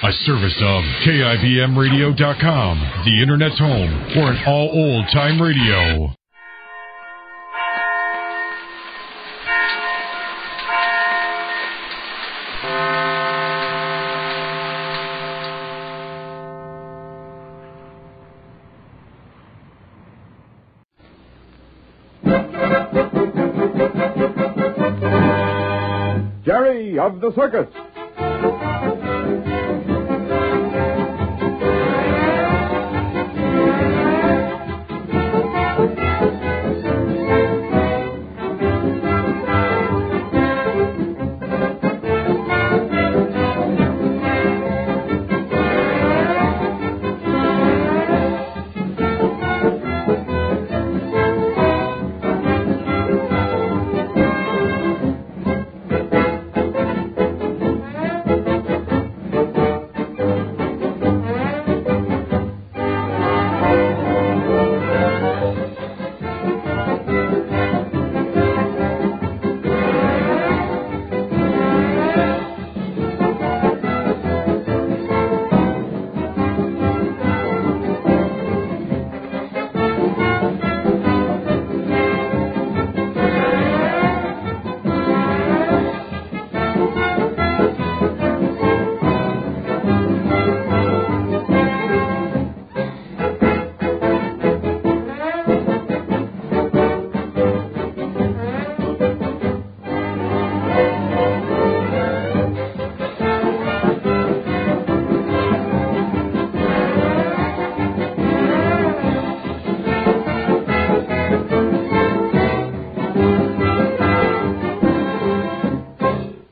A service of KIBMradio.com, the Internet's home for an all old-time radio. Jerry of the Circus.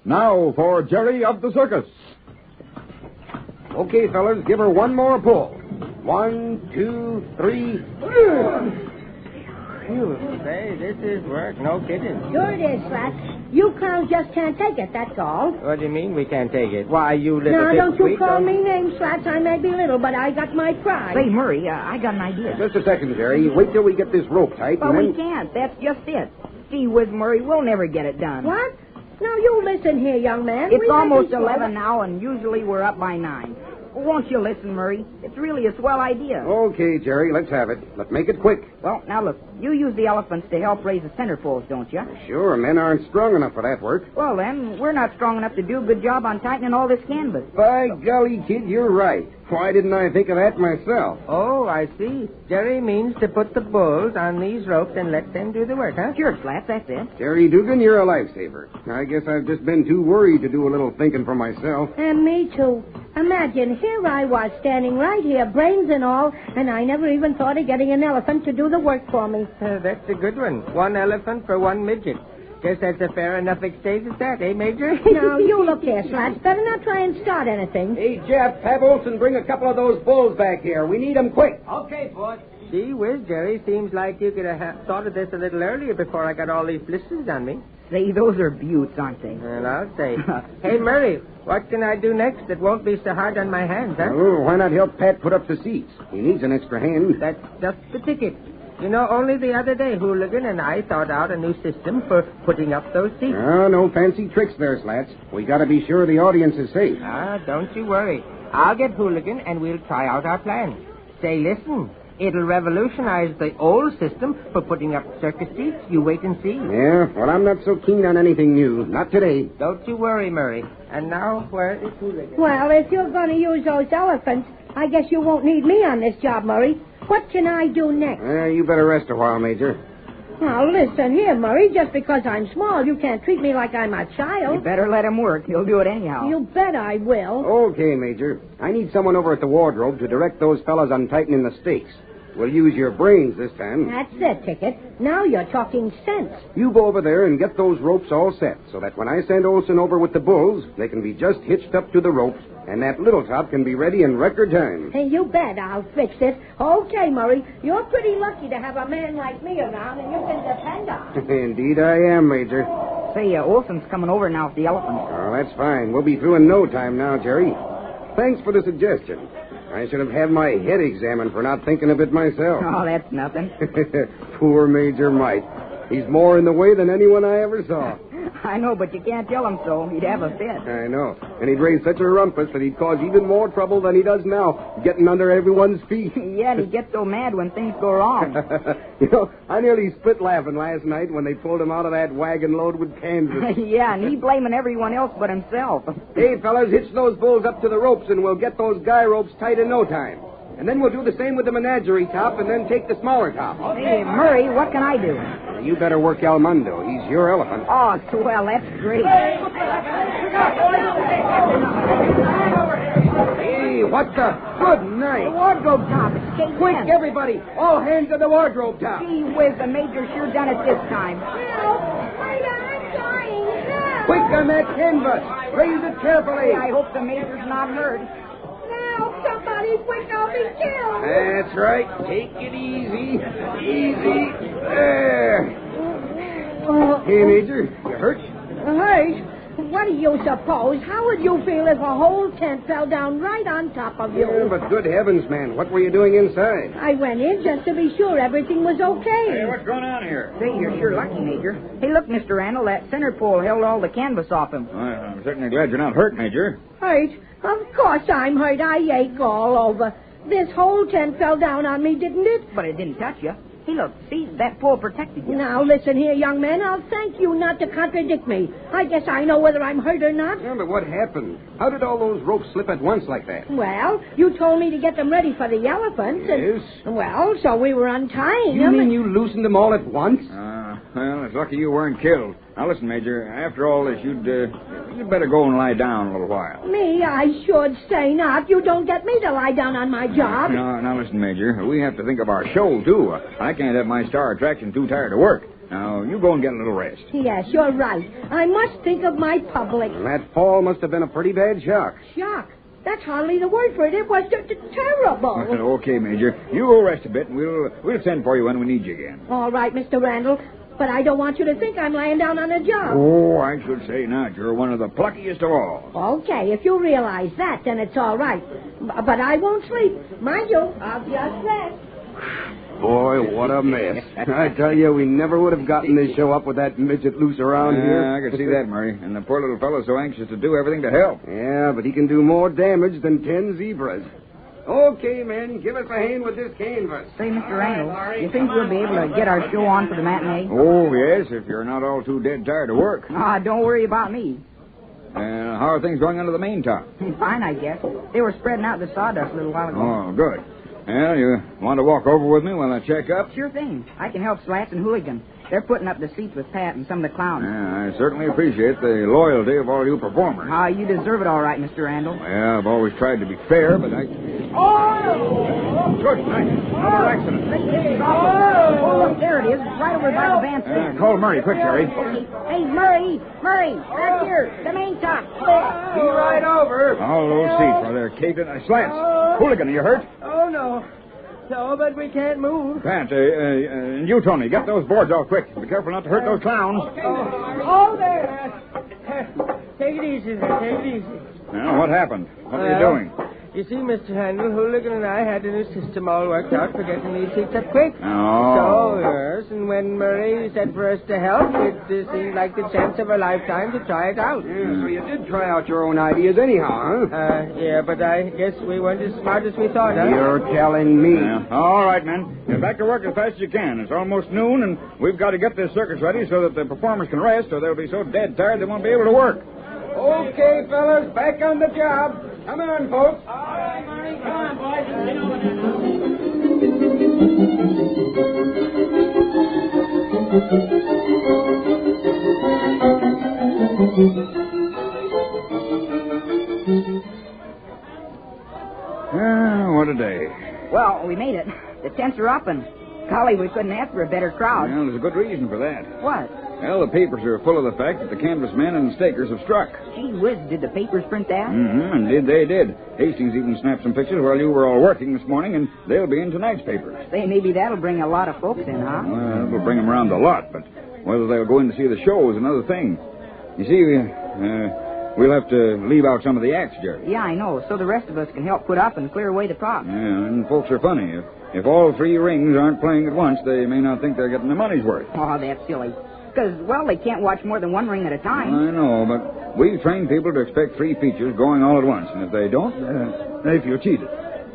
Now for Jerry of the Circus. Okay, fellas, give her one more pull. 1, 2, 3. Phew. Say, this is work, no kidding. Sure it is, Slats. You clowns just can't take it, that's all. What do you mean we can't take it? Why, you little Now, don't you pipsqueak, call me names, Slats. I may be little, but I got my pride. Say, Murray, I got an idea. Just a second, Jerry. Wait till we get this rope tight. But and we then... can't. That's just it. Gee whiz, Murray, we'll never get it done. What? Now, you listen here, young man. It's We might almost be 11 now, and usually we're up by 9. Won't you listen, Murray? It's really a swell idea. Okay, Jerry, let's have it. Let's make it quick. Well, now look, you use the elephants to help raise the center poles, don't you? Sure, men aren't strong enough for that work. Well, then, we're not strong enough to do a good job on tightening all this canvas. By golly, kid, you're right. Why didn't I think of that myself? Oh, I see. Jerry means to put the bulls on these ropes and let them do the work, huh? Sure, Slats, that's it. Jerry Dugan, you're a lifesaver. I guess I've just been too worried to do a little thinking for myself. And me, too. Imagine, here I was standing right here, brains and all, and I never even thought of getting an elephant to do the work for me. That's a good one. One elephant for one midget. Guess that's a fair enough exchange as that, eh, Major? Now, you look here, Slats. Better not try and start anything. Hey, Jeff, have Olson bring a couple of those bulls back here. We need them quick. Okay, boss. Gee whiz, Jerry. Seems like you could have thought of this a little earlier before I got all these blisters on me. Say, those are beauts, aren't they? Well, I'll say. Hey, Murray, what can I do next that won't be so hard on my hands, huh? Oh, why not help Pat put up the seats? He needs an extra hand. That's just the ticket. You know, only the other day, Hooligan and I thought out a new system for putting up those seats. Oh, no fancy tricks there, Slats. We got to be sure the audience is safe. Ah, don't you worry. I'll get Hooligan and we'll try out our plan. Say, listen, it'll revolutionize the old system for putting up circus seats. You wait and see. Yeah, well, I'm not so keen on anything new. Not today. Don't you worry, Murray. And now, where is Hooligan? Well, if you're going to use those elephants, I guess you won't need me on this job, Murray. What can I do next? You better rest a while, Major. Now, listen here, Murray. Just because I'm small, you can't treat me like I'm a You child. better let him work. He'll do it anyhow. You bet I will. Okay, Major. I need someone over at the wardrobe to direct those fellas on tightening the stakes. We'll use your brains this time. That's it, Ticket. Now you're talking sense. You go over there and get those ropes all set so that when I send Olson over with the bulls, they can be just hitched up to the ropes, and that little top can be ready in record time. Hey, you bet I'll fix it. Okay, Murray. You're pretty lucky to have a man like me around and you can depend on. Indeed I am, Major. Say, Olson's coming over now with the elephants. Oh, that's fine. We'll be through in no time now, Jerry. Thanks for the suggestion. I should have had my head examined for not thinking of it myself. Oh, that's nothing. Poor Major Mike. He's more in the way than anyone I ever saw. I know, but you can't tell him so. He'd have a fit. I know. And he'd raise such a rumpus that he'd cause even more trouble than he does now, getting under everyone's feet. Yeah, and he gets so mad when things go wrong. I nearly split laughing last night when they pulled him out of that wagon load with canvas. Yeah, and he blaming everyone else but himself. Hey, fellas, hitch those bulls up to the ropes and we'll get those guy ropes tight in no time. And then we'll do the same with the menagerie top and then take the smaller top. Hey, Murray, what can I do? You better work El Mundo. He's your elephant. Oh, swell, that's great. Hey, what the? Good night. The wardrobe top. It's caved Quick, in. everybody. All hands to the wardrobe top. Gee whiz, the major sure done it this time. Help! I'm dying. Help! Quick on that canvas. Raise it carefully. Hey, I hope the major's not hurt. Help! Somebody quick, I'll be killed. That's right. Take it easy. Easy. There. Hey, Major, you hurt? Hurt? What do you suppose? How would you feel if a whole tent fell down right on top of you? Yeah, but good heavens, man. What were you doing inside? I went in just to be sure everything was okay. Hey, what's going on here? Say, you're sure lucky, Major. Hey, look, Mr. Randall, that center pole held all the canvas off him. Well, I'm certainly glad you're not hurt, Major. Hurt? Of course I'm hurt. I ache all over. This whole tent fell down on me, didn't it? But it didn't touch you. Hey, look, see, that pole protected you. Now, listen here, young man. I'll thank you not to contradict me. I guess I know whether I'm hurt or not. Yeah, but what happened? How did all those ropes slip at once like that? Well, you told me to get them ready for the elephants. Yes. And, well, so we were untying You them. mean you loosened them all at once? Well, it's lucky you weren't killed. Now, listen, Major, after all this, you'd better go and lie down a little while. Me? I should say not. You don't get me to lie down on my job. Now, listen, Major, we have to think of our show, too. I can't have my star attraction too tired to work. Now, you go and get a little rest. Yes, you're right. I must think of my public. That fall must have been a pretty bad shock. Shock. That's hardly the word for it. It was terrible. Okay, Major. You go rest a bit, and we'll send for you when we need you again. All right, Mr. Randall. But I don't want you to think I'm lying down on a job. Oh, I should say not. You're one of the pluckiest of all. Okay, if you realize that, then it's all right. But I won't sleep. Mind you, I'll just rest. Boy, what a mess. I tell you, we never would have gotten this show up with that midget loose around here. I can see that, Murray. And the poor little fellow's so anxious to do everything to help. Yeah, but he can do more damage than 10 zebras. Okay, men, give us a hand with this canvas. Say, Mr. Randall, you think we'll be able to get our show on for the matinee? Oh, yes, if you're not all too dead tired to work. Don't worry about me. How are things going under the main top? Fine, I guess. They were spreading out the sawdust a little while ago. Oh, good. Well, you want to walk over with me while I check up? Sure thing. I can help Slats and Hooligan. They're putting up the seats with Pat and some of the clowns. Yeah, I certainly appreciate the loyalty of all you performers. You deserve it all right, Mr. Randall. Yeah, I've always tried to be fair, but I... Oh! Good night. Another accident. Oh, look, there it is. Right over by the bandstand. Call Murray, quick, Harry. Hey, Murray, back here. The main top. Be right over. All those seats while they're caved in. Slants. Hooligan, are you hurt? Oh, no. No, but we can't move. Pat, and you, Tony, get those boards off quick. Be careful not to hurt those clowns. Oh, there. Take it easy, sir. Take it easy. Now, what happened? What are you doing? You see, Mr. Handel, Hooligan and I had a new system all worked out for getting these seats up quick. Oh. So, yes, and when Murray said for us to help, it seemed like the chance of a lifetime to try it out. Yeah, so you did try out your own ideas anyhow, huh? Yeah, but I guess we weren't as smart as we thought, huh? You're telling me. Yeah. All right, men. Get back to work as fast as you can. It's almost noon, and we've got to get this circus ready so that the performers can rest, or they'll be so dead tired they won't be able to work. Okay, fellas, back on the job. Come on, folks. All right, Murray, come on, boys. What a day. Well, we made it. The tents are up, and golly, we couldn't ask for a better crowd. Well, there's a good reason for that. What? Well, the papers are full of the fact that the canvas men and stakers have struck. Gee whiz, did the papers print that? Mm-hmm, and they did. Hastings even snapped some pictures while you were all working this morning, and they'll be in tonight's papers. Say, maybe that'll bring a lot of folks in, huh? Well, it'll bring them around a lot, but whether they'll go in to see the show is another thing. You see, we'll have to leave out some of the acts, Jerry. Yeah, I know, so the rest of us can help put up and clear away the prop. Yeah, and folks are funny. If all three rings aren't playing at once, they may not think they're getting their money's worth. Oh, that's silly. Because, well, they can't watch more than one ring at a time. I know, but we've trained people to expect three features going all at once, and if they don't, they feel cheated.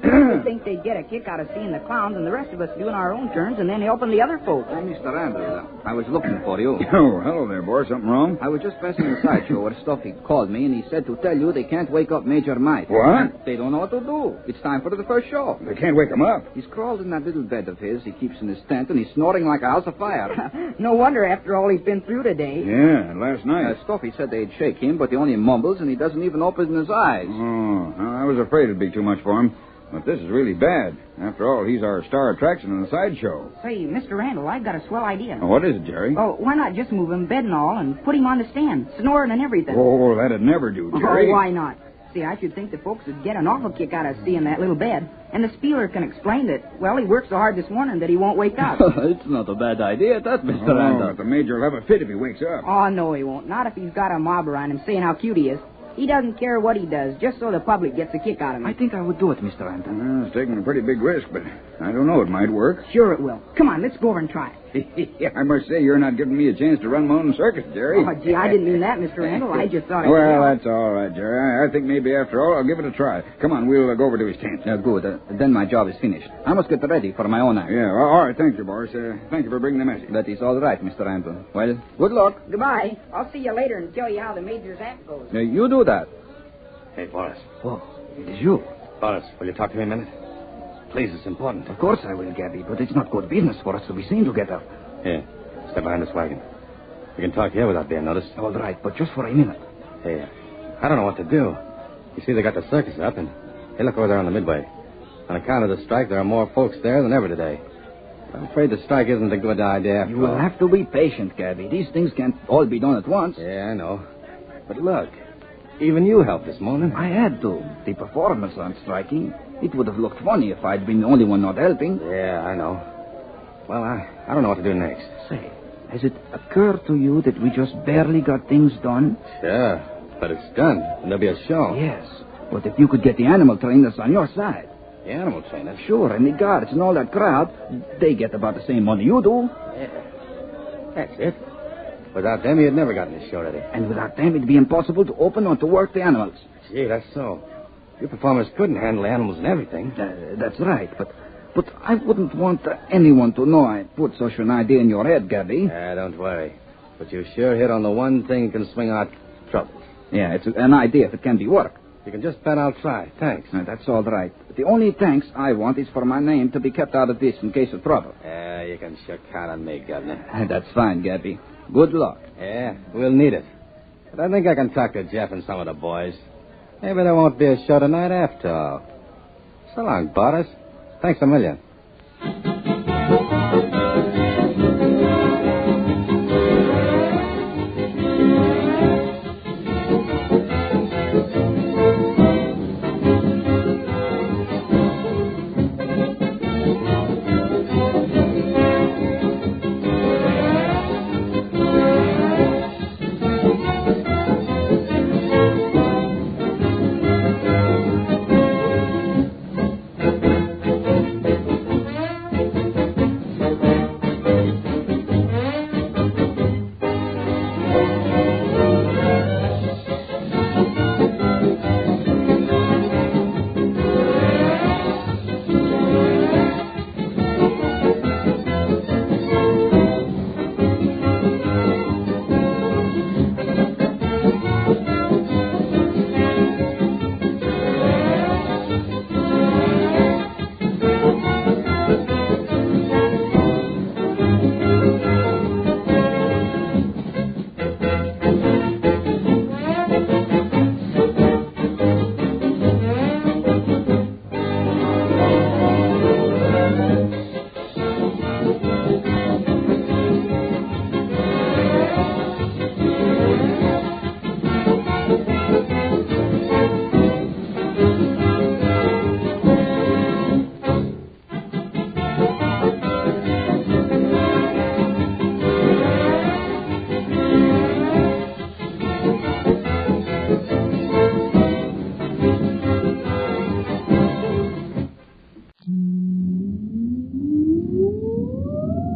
I think they'd get a kick out of seeing the clowns and the rest of us doing our own turns and then helping the other folks. Hey, Mr. Randall, I was looking for you. Oh, hello there, boy. Something wrong? I was just passing the sideshow where Stuffy called me, and he said to tell you they can't wake up Major Mike. What? They don't know what to do. It's time for the first show. They can't wake him up. He's crawled in that little bed of his he keeps in his tent, and he's snoring like a house of fire. No wonder after all he's been through today. Yeah, and last night. Stuffy said they'd shake him, but he only mumbles, and he doesn't even open his eyes. Oh, I was afraid it'd be too much for him. But this is really bad. After all, he's our star attraction in the sideshow. Say, Mr. Randall, I've got a swell idea. Oh, what is it, Jerry? Oh, why not just move him, bed and all, and put him on the stand, snoring and everything? Oh, that'd never do, Jerry. Oh, why not? See, I should think the folks would get an awful kick out of seeing that little bed. And the spieler can explain that, well, he worked so hard this morning that he won't wake up. It's not a bad idea, that, Mr. Randall. But the major will have a fit if he wakes up. Oh, no, he won't. Not if he's got a mob around him saying how cute he is. He doesn't care what he does, just so the public gets a kick out of him. I think I would do it, Mr. Randall. It's taking a pretty big risk, but I don't know. It might work. Sure it will. Come on, let's go over and try it. I must say, you're not giving me a chance to run my own circus, Jerry. Oh, gee, I didn't mean that, Mr. Randall. I just thought... Well, that's all right, Jerry. I think maybe after all, I'll give it a try. Come on, we'll go over to his tent. Good. Then my job is finished. I must get ready for my own act. Yeah, all right. Thank you, Boris. Thank you for bringing the message. That is all right, Mr. Randall. Well, good luck. Goodbye. I'll see you later and tell you how the major's act goes. You do that. Hey, Boris. Whoa, it is you. Boris, will you talk to me a minute? Please, it's important. Of course I will, Gabby, but it's not good business for us to be seen together. Here, step behind this wagon. We can talk here without being noticed. All right, but just for a minute. Hey, I don't know what to do. You see, they got the circus up, and hey, look over there on the midway. On account of the strike, there are more folks there than ever today. I'm afraid the strike isn't a good idea after You will all. have to be patient, Gabby. These things can't all be done at once. Yeah, I know. But look, even you helped this morning. I had to. The performers aren't striking. It would have looked funny if I'd been the only one not helping. Yeah, I know. Well, I don't know what to do next. Say, has it occurred to you that we just barely got things done? Sure, but it's done, and there'll be a show. Yes, but if you could get the animal trainers on your side. The animal trainers? Sure, and the guards and all that crowd, they get about the same money you do. Yeah, that's it. Without them, you'd never gotten this show ready. And without them, it'd be impossible to open or to work the animals. Gee, that's so. You performers couldn't handle animals and everything. That's right, but I wouldn't want anyone to know I put such an idea in your head, Gabby. Don't worry. But you sure hit on the one thing that can swing out trouble. Yeah, it's an idea if it can be worked. You can just bet I'll try. Thanks. That's all right. The only thanks I want is for my name to be kept out of this in case of trouble. You can sure count on me, Governor. That's fine, Gabby. Good luck. Yeah, we'll need it. But I think I can talk to Jeff and some of the boys. Maybe there won't be a show tonight after all. So long, Boris. Thanks a million.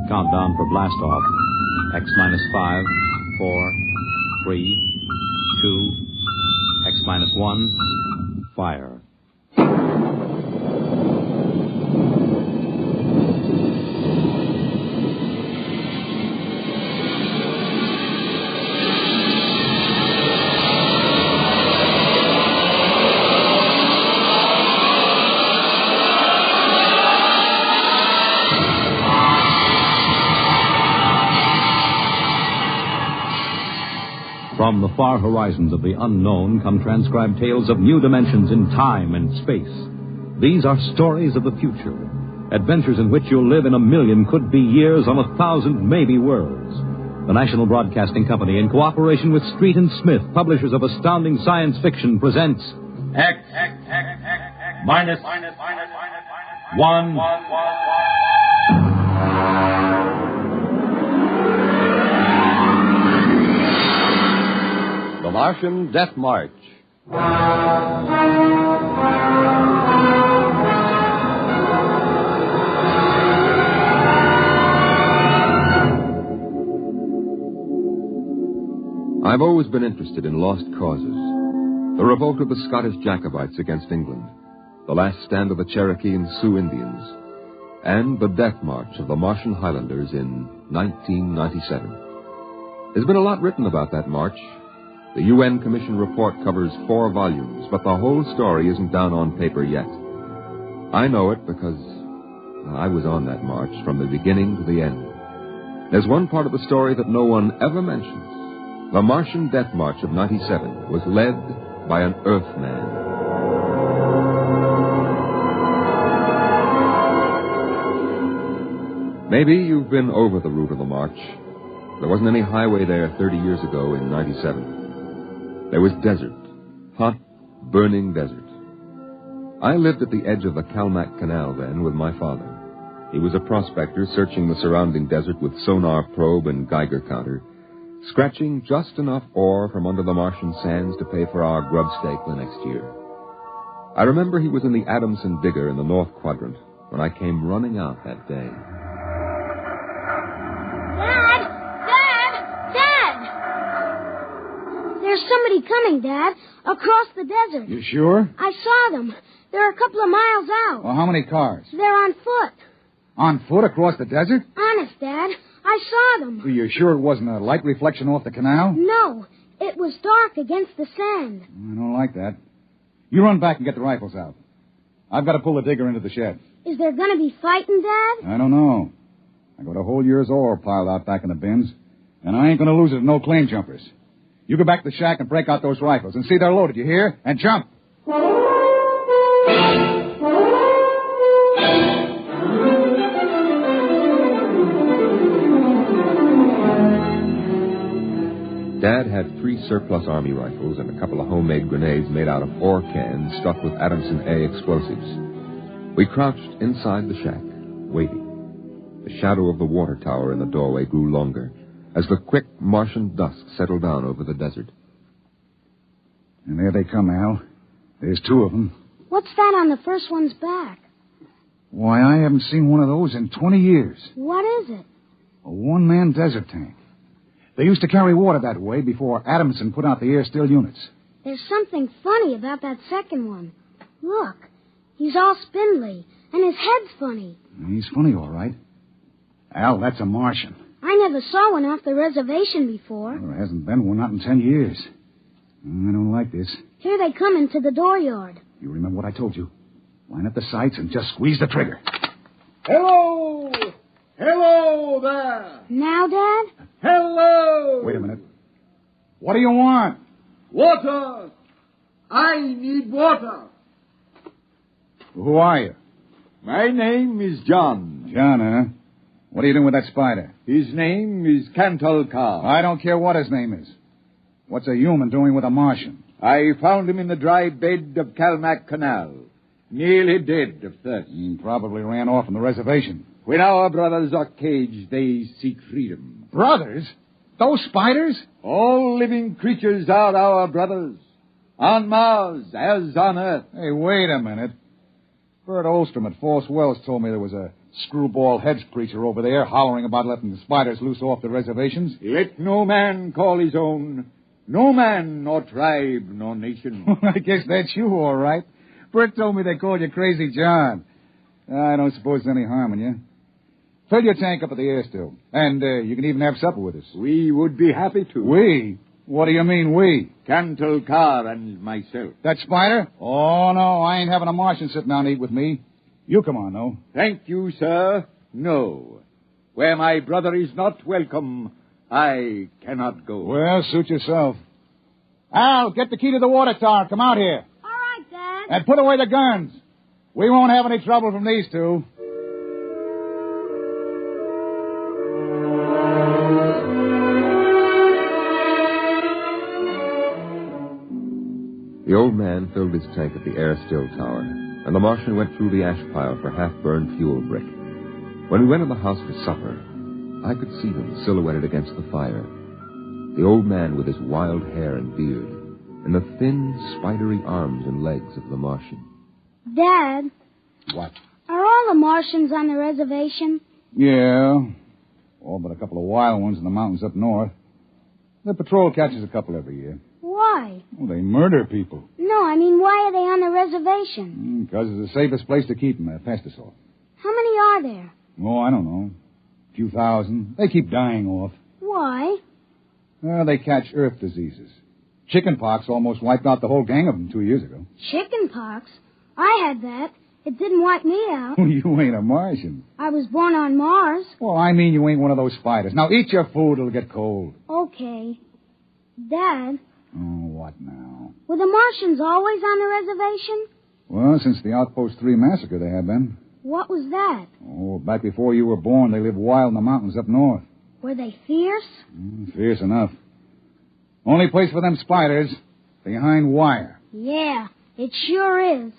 Countdown for blast off. X minus 5, 4, 3, 2, X minus 1, fire. From the far horizons of the unknown come transcribed tales of new dimensions in time and space. These are stories of the future, adventures in which you'll live in a million could-be years on 1,000 maybe worlds. The National Broadcasting Company, in cooperation with Street and Smith, publishers of astounding science fiction, presents X minus 1. The Martian Death March. I've always been interested in lost causes. The revolt of the Scottish Jacobites against England, the last stand of the Cherokee and Sioux Indians, and the death march of the Martian Highlanders in 1997. There's been a lot written about that march. The UN Commission report covers 4 volumes, but the whole story isn't down on paper yet. I know it because I was on that march from the beginning to the end. There's one part of the story that no one ever mentions. The Martian Death March of 97 was led by an Earthman. Maybe you've been over the route of the march. There wasn't any highway there 30 years ago in 97. There was desert, hot, burning desert. I lived at the edge of the Calmac Canal then with my father. He was a prospector searching the surrounding desert with sonar probe and Geiger counter, scratching just enough ore from under the Martian sands to pay for our grub stake the next year. I remember he was in the Adamson digger in the North Quadrant when I came running out that day. There's somebody coming, Dad, across the desert. You sure? I saw them. They're a couple of miles out. Well, how many cars? They're on foot. On foot across the desert? Honest, Dad. I saw them. Are you sure it wasn't a light reflection off the canal? No. It was dark against the sand. I don't like that. You run back and get the rifles out. I've got to pull the digger into the shed. Is there going to be fighting, Dad? I don't know. I got a whole year's ore piled out back in the bins, and I ain't going to lose it to no claim jumpers. You go back to the shack and break out those rifles and see they're loaded, you hear? And jump. Dad had 3 surplus Army rifles and a couple of homemade grenades made out of ore cans stuffed with Adamson A explosives. We crouched inside the shack, waiting. The shadow of the water tower in the doorway grew longer as the quick Martian dusk settled down over the desert. And there they come, Al. There's 2 of them. What's that on the first one's back? Why, I haven't seen one of those in 20 years. What is it? A one-man desert tank. They used to carry water that way before Adamson put out the air-still units. There's something funny about that second one. Look, he's all spindly, and his head's funny. He's funny, all right. Al, that's a Martian. I never saw one off the reservation before. Well, there hasn't been one, not in 10 years. I don't like this. Here they come into the dooryard. You remember what I told you. Line up the sights and just squeeze the trigger. Hello! Hello there! Now, Dad? Hello! Wait a minute. What do you want? Water! I need water. Who are you? My name is John. John, huh? What are you doing with that spider? His name is Cantolcar. I don't care what his name is. What's a human doing with a Martian? I found him in the dry bed of Calmac Canal, nearly dead of thirst. He probably ran off from the reservation. When our brothers are caged, they seek freedom. Brothers? Those spiders? All living creatures are our brothers, on Mars as on Earth. Hey, wait a minute. Bert Olstrom at False Wells told me there was a screwball heads preacher over there hollering about letting the spiders loose off the reservations. Let no man call his own. No man, nor tribe, nor nation. I guess that's you, all right. Bert told me they called you Crazy John. I don't suppose there's any harm in you. Fill your tank up at the air still. And you can even have supper with us. We would be happy to. We? What do you mean, we? Cantle Carr and myself. That spider? Oh, no, I ain't having a Martian sit down and eat with me. You come on, though. Thank you, sir. No. Where my brother is not welcome, I cannot go. Well, suit yourself. Al, get the key to the water tower. Come out here. All right, Dad. And put away the guns. We won't have any trouble from these two. The old man filled his tank at the air-still tower, and the Martian went through the ash pile for half-burned fuel brick. When we went in the house for supper, I could see them silhouetted against the fire. The old man with his wild hair and beard, and the thin, spidery arms and legs of the Martian. Dad. What? Are all the Martians on the reservation? Yeah. All but a couple of wild ones in the mountains up north. The patrol catches a couple every year. Why? Well, they murder people. No, I mean, why are they on the reservation? Because it's the safest place to keep them. They're pest us all. How many are there? Oh, I don't know. A few thousand. They keep dying off. Why? Well, they catch earth diseases. Chickenpox almost wiped out the whole gang of them 2 years ago. Chickenpox? I had that. It didn't wipe me out. You ain't a Martian. I was born on Mars. Well, I mean you ain't one of those spiders. Now eat your food. It'll get cold. Okay. Dad. Oh, what now? Were the Martians always on the reservation? Well, since the Outpost 3 massacre, they have been. What was that? Oh, back before you were born, they lived wild in the mountains up north. Were they fierce? Fierce enough. Only place for them spiders, behind wire. Yeah, it sure is.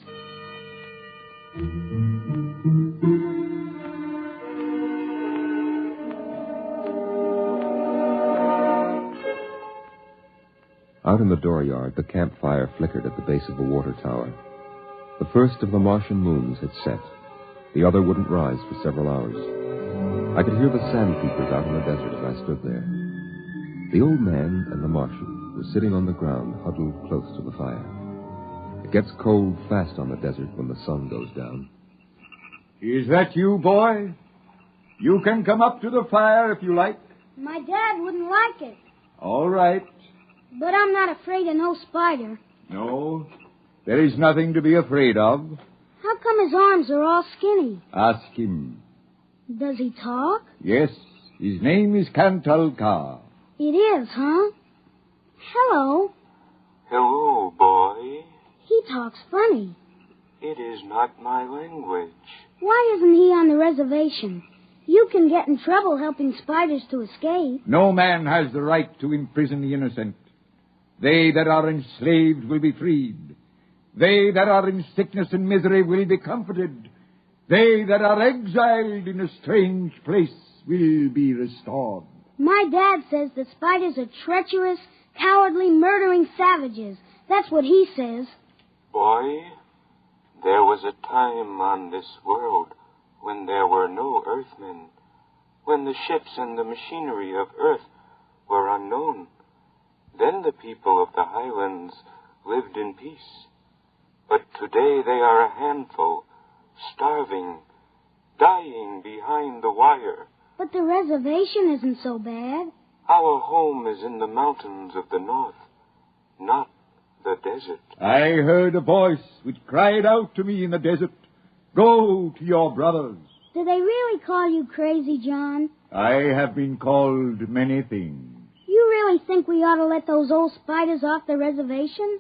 Out in the dooryard, the campfire flickered at the base of the water tower. The first of the Martian moons had set. The other wouldn't rise for several hours. I could hear the sandpeepers out in the desert as I stood there. The old man and the Martian were sitting on the ground, huddled close to the fire. It gets cold fast on the desert when the sun goes down. Is that you, boy? You can come up to the fire if you like. My dad wouldn't like it. All right. But I'm not afraid of no spider. No, there is nothing to be afraid of. How come his arms are all skinny? Ask him. Does he talk? Yes, his name is Cantle Carr. It is, huh? Hello. Hello, boy. He talks funny. It is not my language. Why isn't he on the reservation? You can get in trouble helping spiders to escape. No man has the right to imprison the innocent. They that are enslaved will be freed. They that are in sickness and misery will be comforted. They that are exiled in a strange place will be restored. My dad says the spiders are treacherous, cowardly, murdering savages. That's what he says. Boy, there was a time on this world when there were no earthmen, when the ships and the machinery of earth were unknown. Then the people of the highlands lived in peace. But today they are a handful, starving, dying behind the wire. But the reservation isn't so bad. Our home is in the mountains of the north, not the desert. I heard a voice which cried out to me in the desert, "Go to your brothers." Do they really call you Crazy John? I have been called many things. You really think we ought to let those old spiders off the reservation?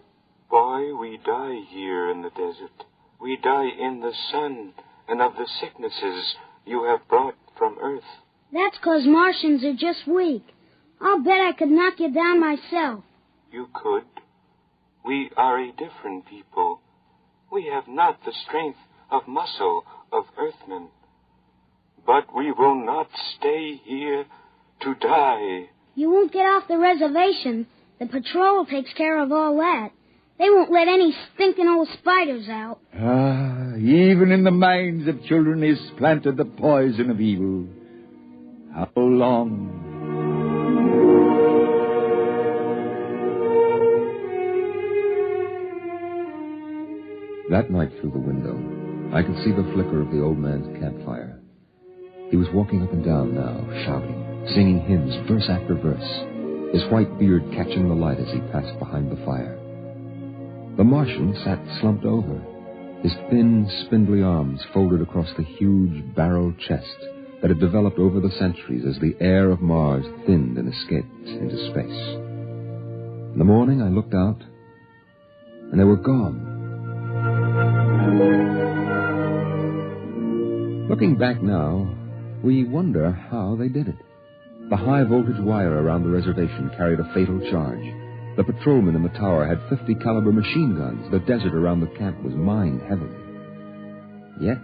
Boy, we die here in the desert. We die in the sun and of the sicknesses you have brought from earth. That's 'cause Martians are just weak. I'll bet I could knock you down myself. You could. We are a different people. We have not the strength of muscle of earthmen. But we will not stay here to die. You won't get off the reservation. The patrol takes care of all that. They won't let any stinking old spiders out. Ah, even in the minds of children is planted the poison of evil. How long? That night through the window, I could see the flicker of the old man's campfire. He was walking up and down now, shouting, singing hymns, verse after verse, his white beard catching the light as he passed behind the fire. The Martian sat slumped over, his thin, spindly arms folded across the huge barreled chest that had developed over the centuries as the air of Mars thinned and escaped into space. In the morning, I looked out, and they were gone. Looking back now, we wonder how they did it. The high-voltage wire around the reservation carried a fatal charge. The patrolman in the tower had 50-caliber machine guns. The desert around the camp was mined heavily. Yet,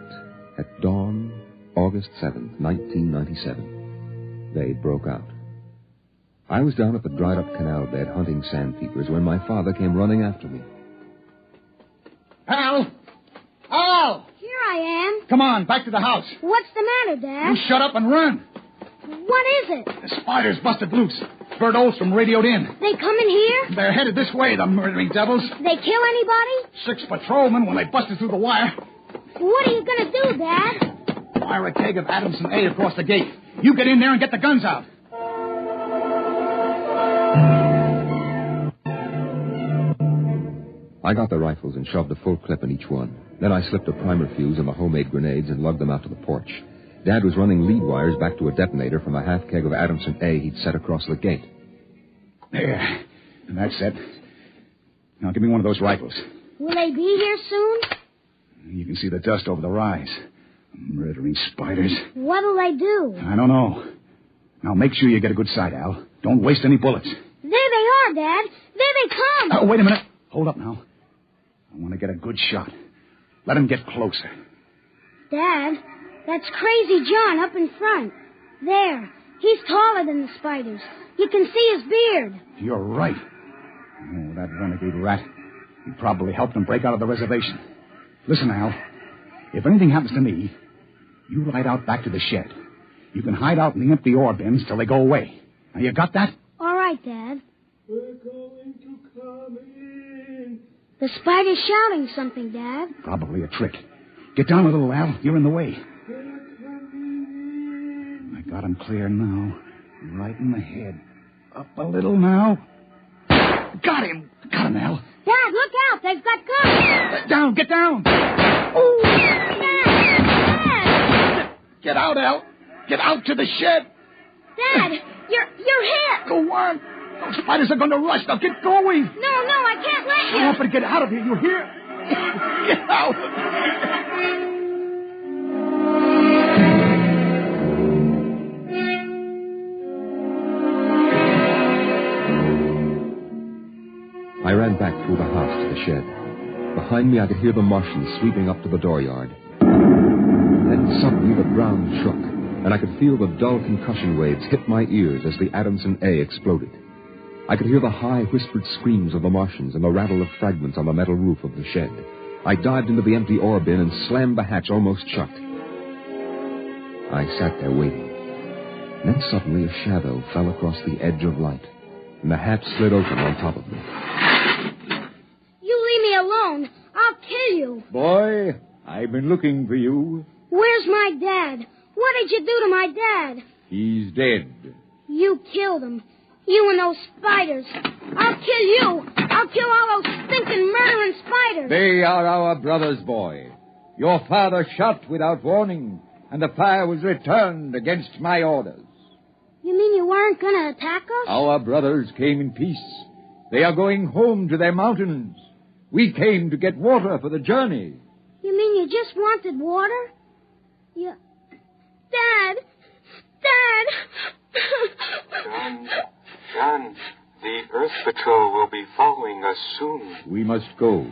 at dawn, August 7th, 1997, they broke out. I was down at the dried-up canal bed hunting sandpeepers when my father came running after me. Al! Al! Here I am. Come on, back to the house. What's the matter, Dad? You shut up and run. What is it? The spiders busted loose. Bert Olstrom radioed in. They coming here? They're headed this way, the murdering devils. They kill anybody? 6 patrolmen when they busted through the wire. What are you going to do, Dad? Fire a keg of Adamson A across the gate. You get in there and get the guns out. I got the rifles and shoved a full clip in each one. Then I slipped a primer fuse in the homemade grenades and lugged them out to the porch. Dad was running lead wires back to a detonator from a half keg of Adamson A he'd set across the gate. There. And that's it. Now give me one of those rifles. Will they be here soon? You can see the dust over the rise. Murdering spiders. What'll they do? I don't know. Now make sure you get a good sight, Al. Don't waste any bullets. There they are, Dad. There they come. Oh, wait a minute. Hold up now. I want to get a good shot. Let him get closer. Dad, that's Crazy John up in front. There. He's taller than the spiders. You can see his beard. You're right. Oh, that renegade rat. He probably helped them break out of the reservation. Listen, Al. If anything happens to me, you ride out back to the shed. You can hide out in the empty ore bins till they go away. Now, you got that? All right, Dad. We're going to come in. The spider's shouting something, Dad. Probably a trick. Get down a little, Al. You're in the way. I got him clear now. Right in the head. Up a little now. Got him. Got him, Al. Dad, look out. They've got guns. Down. Get down. Oh. Dad. Get out, Al. Get out to the shed. Dad, you're hit. Go on. Those spiders are going to rush. Now get going. No, I can't let you. Shut up and get out of here. You hear? Get out. I ran back through the house to the shed. Behind me, I could hear the Martians sweeping up to the dooryard. Then suddenly the ground shook, and I could feel the dull concussion waves hit my ears as the Adamson A exploded. I could hear the high, whispered screams of the Martians and the rattle of fragments on the metal roof of the shed. I dived into the empty ore bin and slammed the hatch almost shut. I sat there waiting. And then suddenly a shadow fell across the edge of light, and the hatch slid open on top of me. You leave me alone. I'll kill you. Boy, I've been looking for you. Where's my dad? What did you do to my dad? He's dead. You killed him. You and those spiders. I'll kill you. I'll kill all those stinking murdering spiders. They are our brothers, boy. Your father shot without warning, and the fire was returned against my orders. You mean you weren't going to attack us? Our brothers came in peace. They are going home to their mountains. We came to get water for the journey. You mean you just wanted water? Dad! John, the Earth Patrol will be following us soon. We must go.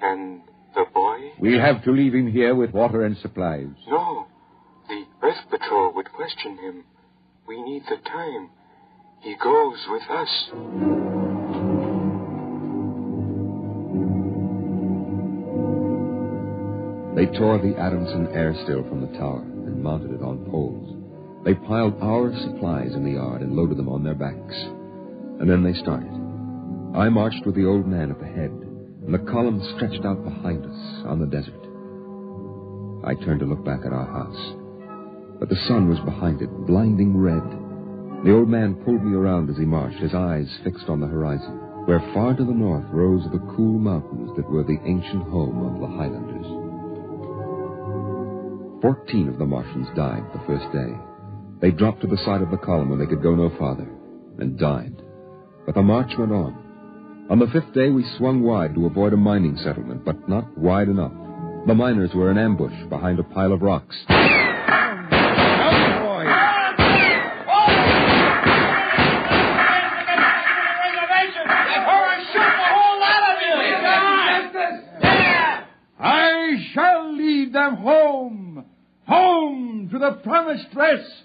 And the boy? We'll have to leave him here with water and supplies. No, the Earth Patrol would question him. We need the time. He goes with us. They tore the Adamson air still from the tower and mounted it on poles. They piled our supplies in the yard and loaded them on their backs. And then they started. I marched with the old man at the head, and the column stretched out behind us on the desert. I turned to look back at our house, but the sun was behind it, blinding red. The old man pulled me around as he marched, his eyes fixed on the horizon, where far to the north rose the cool mountains that were the ancient home of the Highlanders. 14 of the Martians died the first day. They dropped to the side of the column when they could go no farther, and died. But the march went on. On the 5th day, we swung wide to avoid a mining settlement, but not wide enough. The miners were in ambush behind a pile of rocks. I shall lead them home, home to the promised rest,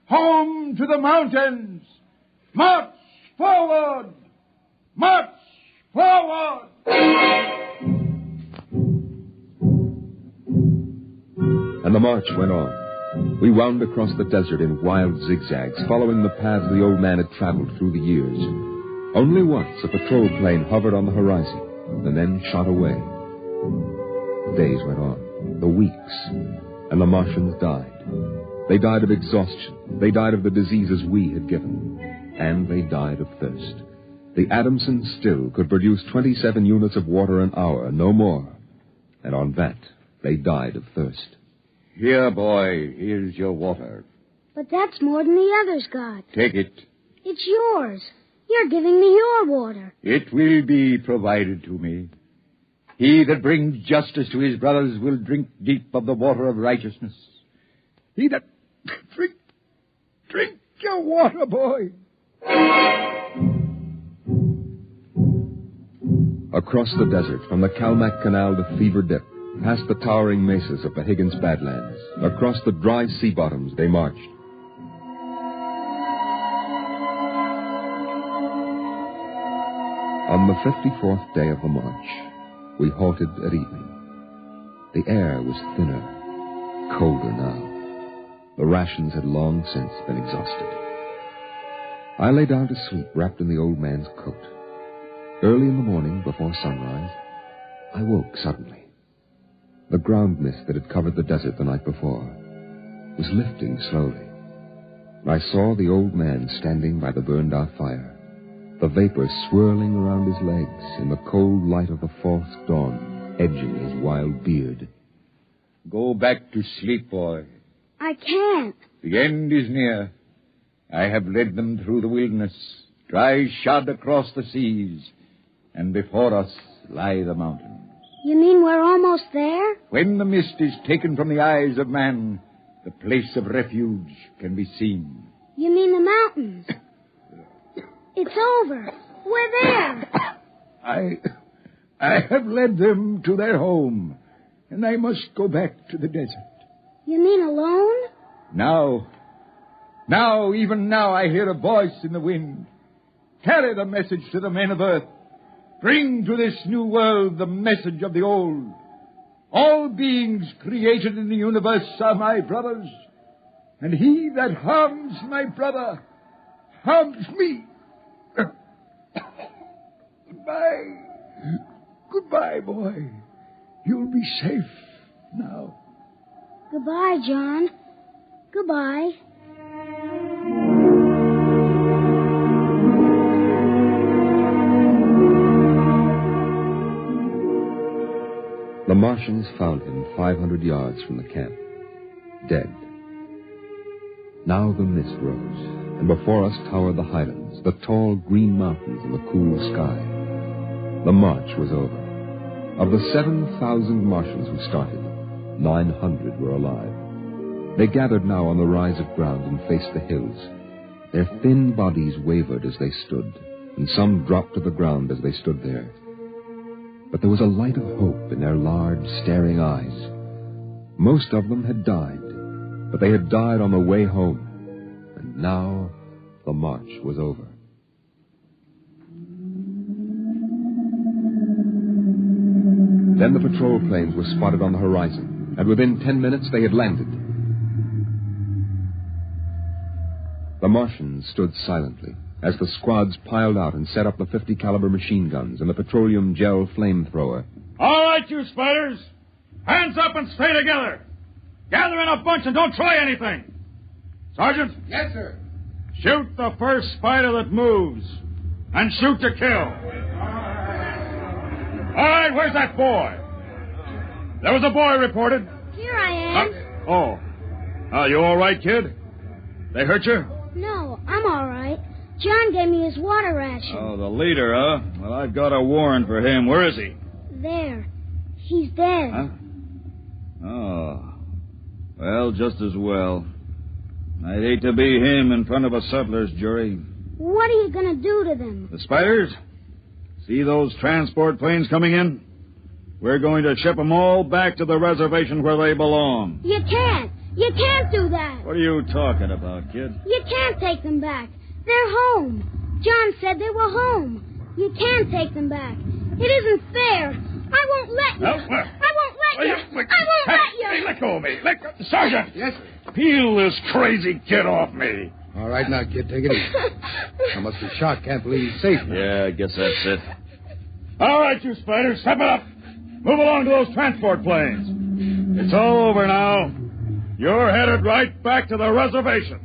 home to the mountains. March forward! March forward! And the march went on. We wound across the desert in wild zigzags, following the paths the old man had traveled through the years. Only once a patrol plane hovered on the horizon, and then shot away. The days went on, the weeks, and the Martians died. They died of exhaustion. They died of the diseases we had given. And they died of thirst. The Adamson still could produce 27 units of water an hour, no more. And on that, they died of thirst. Here, boy, here's your water. But that's more than the others got. Take it. It's yours. You're giving me your water. It will be provided to me. He that brings justice to his brothers will drink deep of the water of righteousness. He that... Drink your water, boy. Across the desert, from the Kalmak Canal to Fever Dip, past the towering mesas of the Higgins Badlands, across the dry sea bottoms they marched. On the 54th day of the march, we halted at evening. The air was thinner, colder now. The rations had long since been exhausted. I lay down to sleep, wrapped in the old man's coat. Early in the morning, before sunrise, I woke suddenly. The ground mist that had covered the desert the night before was lifting slowly. I saw the old man standing by the burned-out fire, the vapor swirling around his legs in the cold light of the false dawn, edging his wild beard. Go back to sleep, boy. I can't. The end is near. I have led them through the wilderness, dry shod across the seas, and before us lie the mountains. You mean we're almost there? When the mist is taken from the eyes of man, the place of refuge can be seen. You mean the mountains? It's over. We're there. I have led them to their home, and I must go back to the desert. You mean alone? Even now, I hear a voice in the wind. Carry the message to the men of earth. Bring to this new world the message of the old. All beings created in the universe are my brothers, and he that harms my brother harms me. Goodbye. Goodbye, boy. You'll be safe now. Goodbye, John. Goodbye. The Martians found him 500 yards from the camp, dead. Now the mist rose, and before us towered the highlands, the tall green mountains and the cool sky. The march was over. Of the 7,000 Martians who started, 900 were alive. They gathered now on the rise of ground and faced the hills. Their thin bodies wavered as they stood, and some dropped to the ground as they stood there. But there was a light of hope in their large, staring eyes. Most of them had died, but they had died on the way home. And now the march was over. Then the patrol planes were spotted on the horizon, and within 10 minutes they had landed. The Martians stood silently as the squads piled out and set up the 50 caliber machine guns and the petroleum gel flamethrower. All right, you spiders. Hands up and stay together. Gather in a bunch and don't try anything. Sergeant? Yes, sir. Shoot the first spider that moves. And shoot to kill. All right, where's that boy? There was a boy reported. Here I am. You all right, kid? They hurt you? No, I'm all right. John gave me his water ration. Oh, the leader, huh? Well, I've got a warrant for him. Where is he? There. He's dead. Huh? Oh. Well, just as well. I'd hate to be him in front of a settler's jury. What are you going to do to them? The spiders? See those transport planes coming in? We're going to ship them all back to the reservation where they belong. You can't. You can't do that. What are you talking about, kid? You can't take them back. They're home. John said they were home. You can't take them back. It isn't fair. I won't let you. No, I won't let you. I won't let you. Hey, let go of me. Let go. Sergeant. Yes, sir. Peel this crazy kid off me. All right, now, kid, take it easy. I must be shot. Can't believe he's safe now. Yeah, I guess that's it. All right, you spiders, step it up. Move along to those transport planes. It's all over now. You're headed right back to the reservation.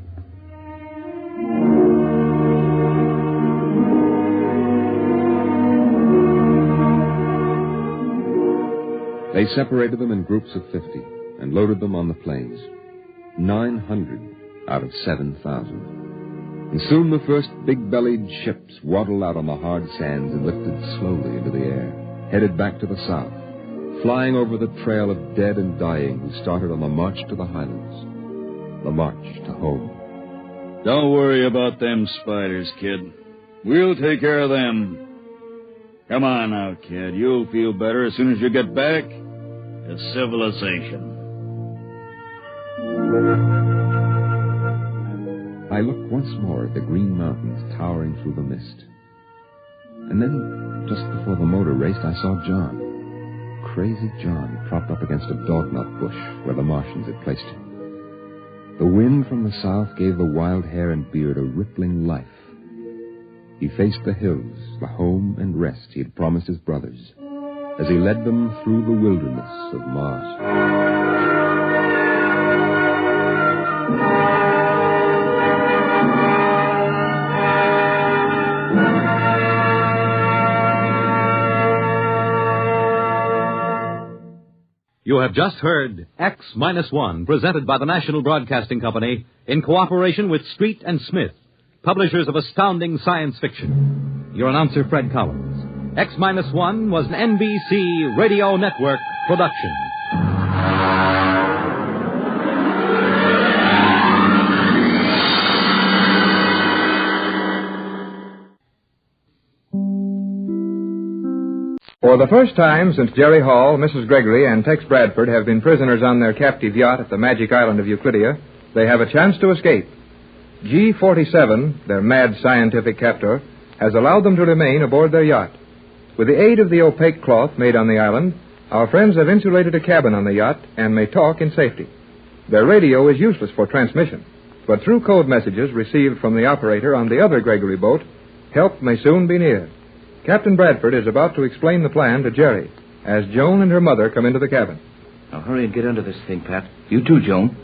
They separated them in groups of 50 and loaded them on the planes. 900 out of 7,000. And soon the first big-bellied ships waddled out on the hard sands and lifted slowly into the air, headed back to the south, flying over the trail of dead and dying who started on the march to the highlands, the march to home. Don't worry about them spiders, kid. We'll take care of them. Come on now, kid. You'll feel better as soon as you get back to civilization. I looked once more at the green mountains towering through the mist. And then, just before the motor raced, I saw John. Crazy John propped up against a dognut bush where the Martians had placed him. The wind from the south gave the wild hair and beard a rippling life. He faced the hills, the home and rest he had promised his brothers, as he led them through the wilderness of Mars. You have just heard X-1, presented by the National Broadcasting Company in cooperation with Street and Smith, publishers of astounding science fiction. Your announcer, Fred Collins. X-1 was an NBC Radio Network production. For the first time since Jerry Hall, Mrs. Gregory, and Tex Bradford have been prisoners on their captive yacht at the magic island of Euclidia, they have a chance to escape. G-47, their mad scientific captor, has allowed them to remain aboard their yacht. With the aid of the opaque cloth made on the island, our friends have insulated a cabin on the yacht and may talk in safety. Their radio is useless for transmission, but through code messages received from the operator on the other Gregory boat, help may soon be near. Captain Bradford is about to explain the plan to Jerry as Joan and her mother come into the cabin. Now, hurry and get into this thing, Pat. You too, Joan.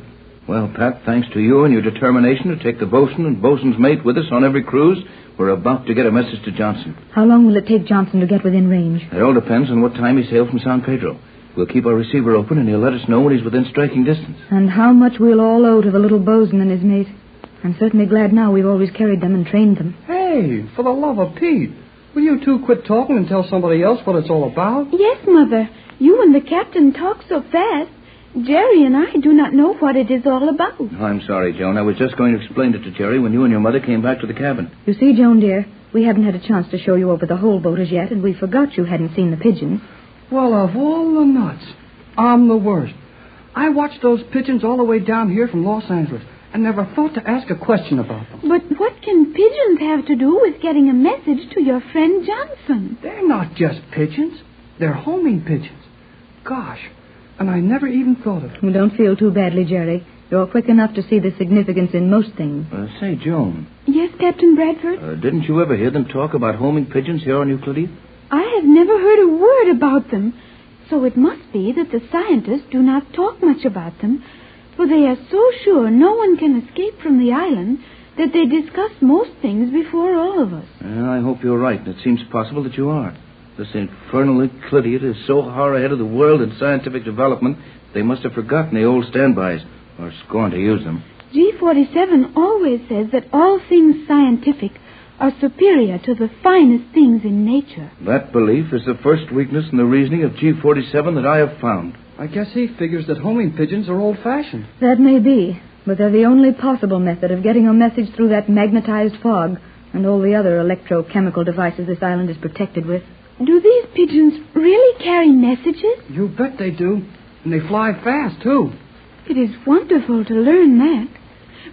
Well, Pat, thanks to you and your determination to take the bosun and bosun's mate with us on every cruise, we're about to get a message to Johnson. How long will it take Johnson to get within range? It all depends on what time he sails from San Pedro. We'll keep our receiver open, and he'll let us know when he's within striking distance. And how much we'll all owe to the little bosun and his mate. I'm certainly glad now we've always carried them and trained them. Hey, for the love of Pete, will you two quit talking and tell somebody else what it's all about? Yes, Mother. You and the captain talk so fast. Jerry and I do not know what it is all about. Oh, I'm sorry, Joan. I was just going to explain it to Jerry when you and your mother came back to the cabin. You see, Joan, dear, we haven't had a chance to show you over the whole boat as yet, and we forgot you hadn't seen the pigeons. Well, of all the nuts, I'm the worst. I watched those pigeons all the way down here from Los Angeles and never thought to ask a question about them. But what can pigeons have to do with getting a message to your friend Johnson? They're not just pigeons. They're homing pigeons. Gosh, and I never even thought of it. Well, don't feel too badly, Jerry. You're quick enough to see the significance in most things. Say, Joan. Yes, Captain Bradford? Didn't you ever hear them talk about homing pigeons here on Euclidia? I have never heard a word about them. So it must be that the scientists do not talk much about them, for they are so sure no one can escape from the island that they discuss most things before all of us. I hope you're right, and it seems possible that you are. This infernal Euclidia is so far ahead of the world in scientific development, they must have forgotten the old standbys, or scorn to use them. G47 always says that all things scientific are superior to the finest things in nature. That belief is the first weakness in the reasoning of G47 that I have found. I guess he figures that homing pigeons are old-fashioned. That may be, but they're the only possible method of getting a message through that magnetized fog and all the other electrochemical devices this island is protected with. Do these pigeons really carry messages? You bet they do. And they fly fast, too. It is wonderful to learn that.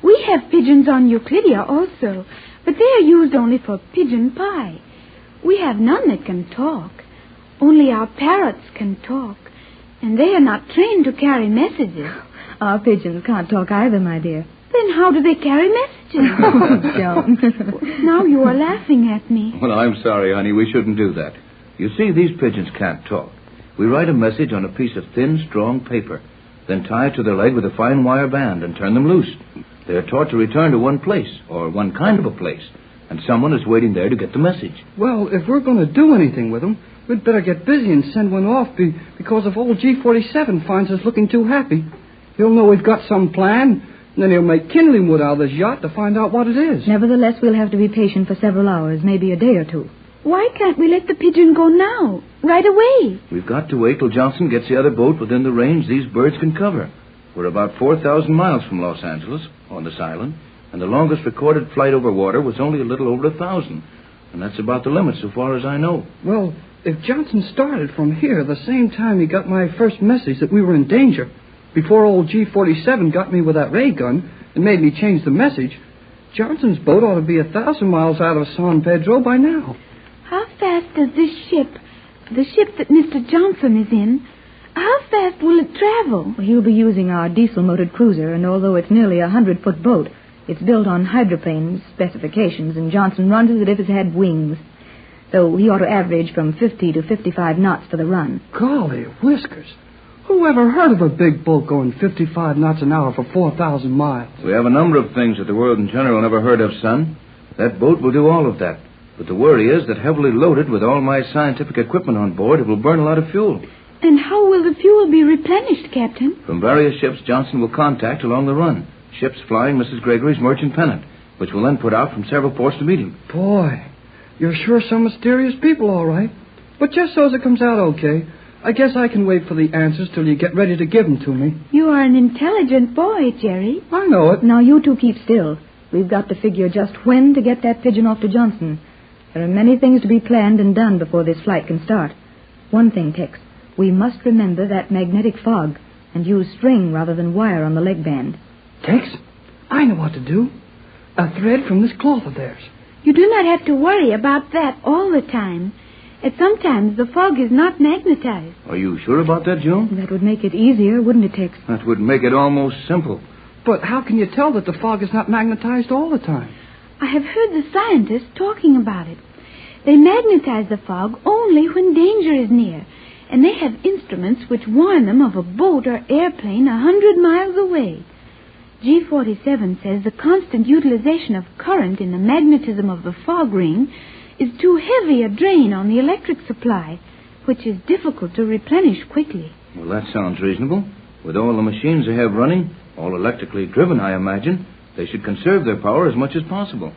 We have pigeons on Euclidia also, but they are used only for pigeon pie. We have none that can talk. Only our parrots can talk, and they are not trained to carry messages. Our pigeons can't talk either, my dear. Then how do they carry messages? Oh, Joan. Now you are laughing at me. Well, I'm sorry, honey. We shouldn't do that. You see, these pigeons can't talk. We write a message on a piece of thin, strong paper, then tie it to their leg with a fine wire band and turn them loose. They are taught to return to one place, or one kind of a place, and someone is waiting there to get the message. Well, if we're going to do anything with them, we'd better get busy and send one off because if old G47 finds us looking too happy, he'll know we've got some plan, and then he'll make kindling wood out of this yacht to find out what it is. Nevertheless, we'll have to be patient for several hours, maybe a day or two. Why can't we let the pigeon go now, right away? We've got to wait till Johnson gets the other boat within the range these birds can cover. We're about 4,000 miles from Los Angeles, on this island, and the longest recorded flight over water was only a little over 1,000. And that's about the limit so far as I know. Well, if Johnson started from here the same time he got my first message that we were in danger, before old G47 got me with that ray gun and made me change the message, Johnson's boat ought to be 1,000 miles out of San Pedro by now. How fast does this ship, the ship that Mr. Johnson is in, how fast will it travel? Well, he'll be using our diesel-motored cruiser, and although it's nearly a 100-foot boat, it's built on hydroplane specifications, and Johnson runs it as if it had wings. So he ought to average from 50 to 55 knots for the run. Golly whiskers. Who ever heard of a big boat going 55 knots an hour for 4,000 miles? We have a number of things that the world in general never heard of, son. That boat will do all of that. But the worry is that heavily loaded with all my scientific equipment on board, it will burn a lot of fuel. And how will the fuel be replenished, Captain? From various ships Johnson will contact along the run. Ships flying Mrs. Gregory's merchant pennant, which will then put out from several ports to meet him. Boy, you're sure some mysterious people, all right. But just so as it comes out okay, I guess I can wait for the answers till you get ready to give them to me. You are an intelligent boy, Jerry. I know it. Now, you two keep still. We've got to figure just when to get that pigeon off to Johnson. There are many things to be planned and done before this flight can start. One thing, Tex. We must remember that magnetic fog and use string rather than wire on the leg band. Tex, I know what to do. A thread from this cloth of theirs. You do not have to worry about that all the time. And sometimes the fog is not magnetized. Are you sure about that, Joan? That would make it easier, wouldn't it, Tex? That would make it almost simple. But how can you tell that the fog is not magnetized all the time? I have heard the scientists talking about it. They magnetize the fog only when danger is near, and they have instruments which warn them of a boat or airplane 100 miles away. G47 says the constant utilization of current in the magnetism of the fog ring is too heavy a drain on the electric supply, which is difficult to replenish quickly. Well, that sounds reasonable. With all the machines they have running, all electrically driven, I imagine, they should conserve their power as much as possible.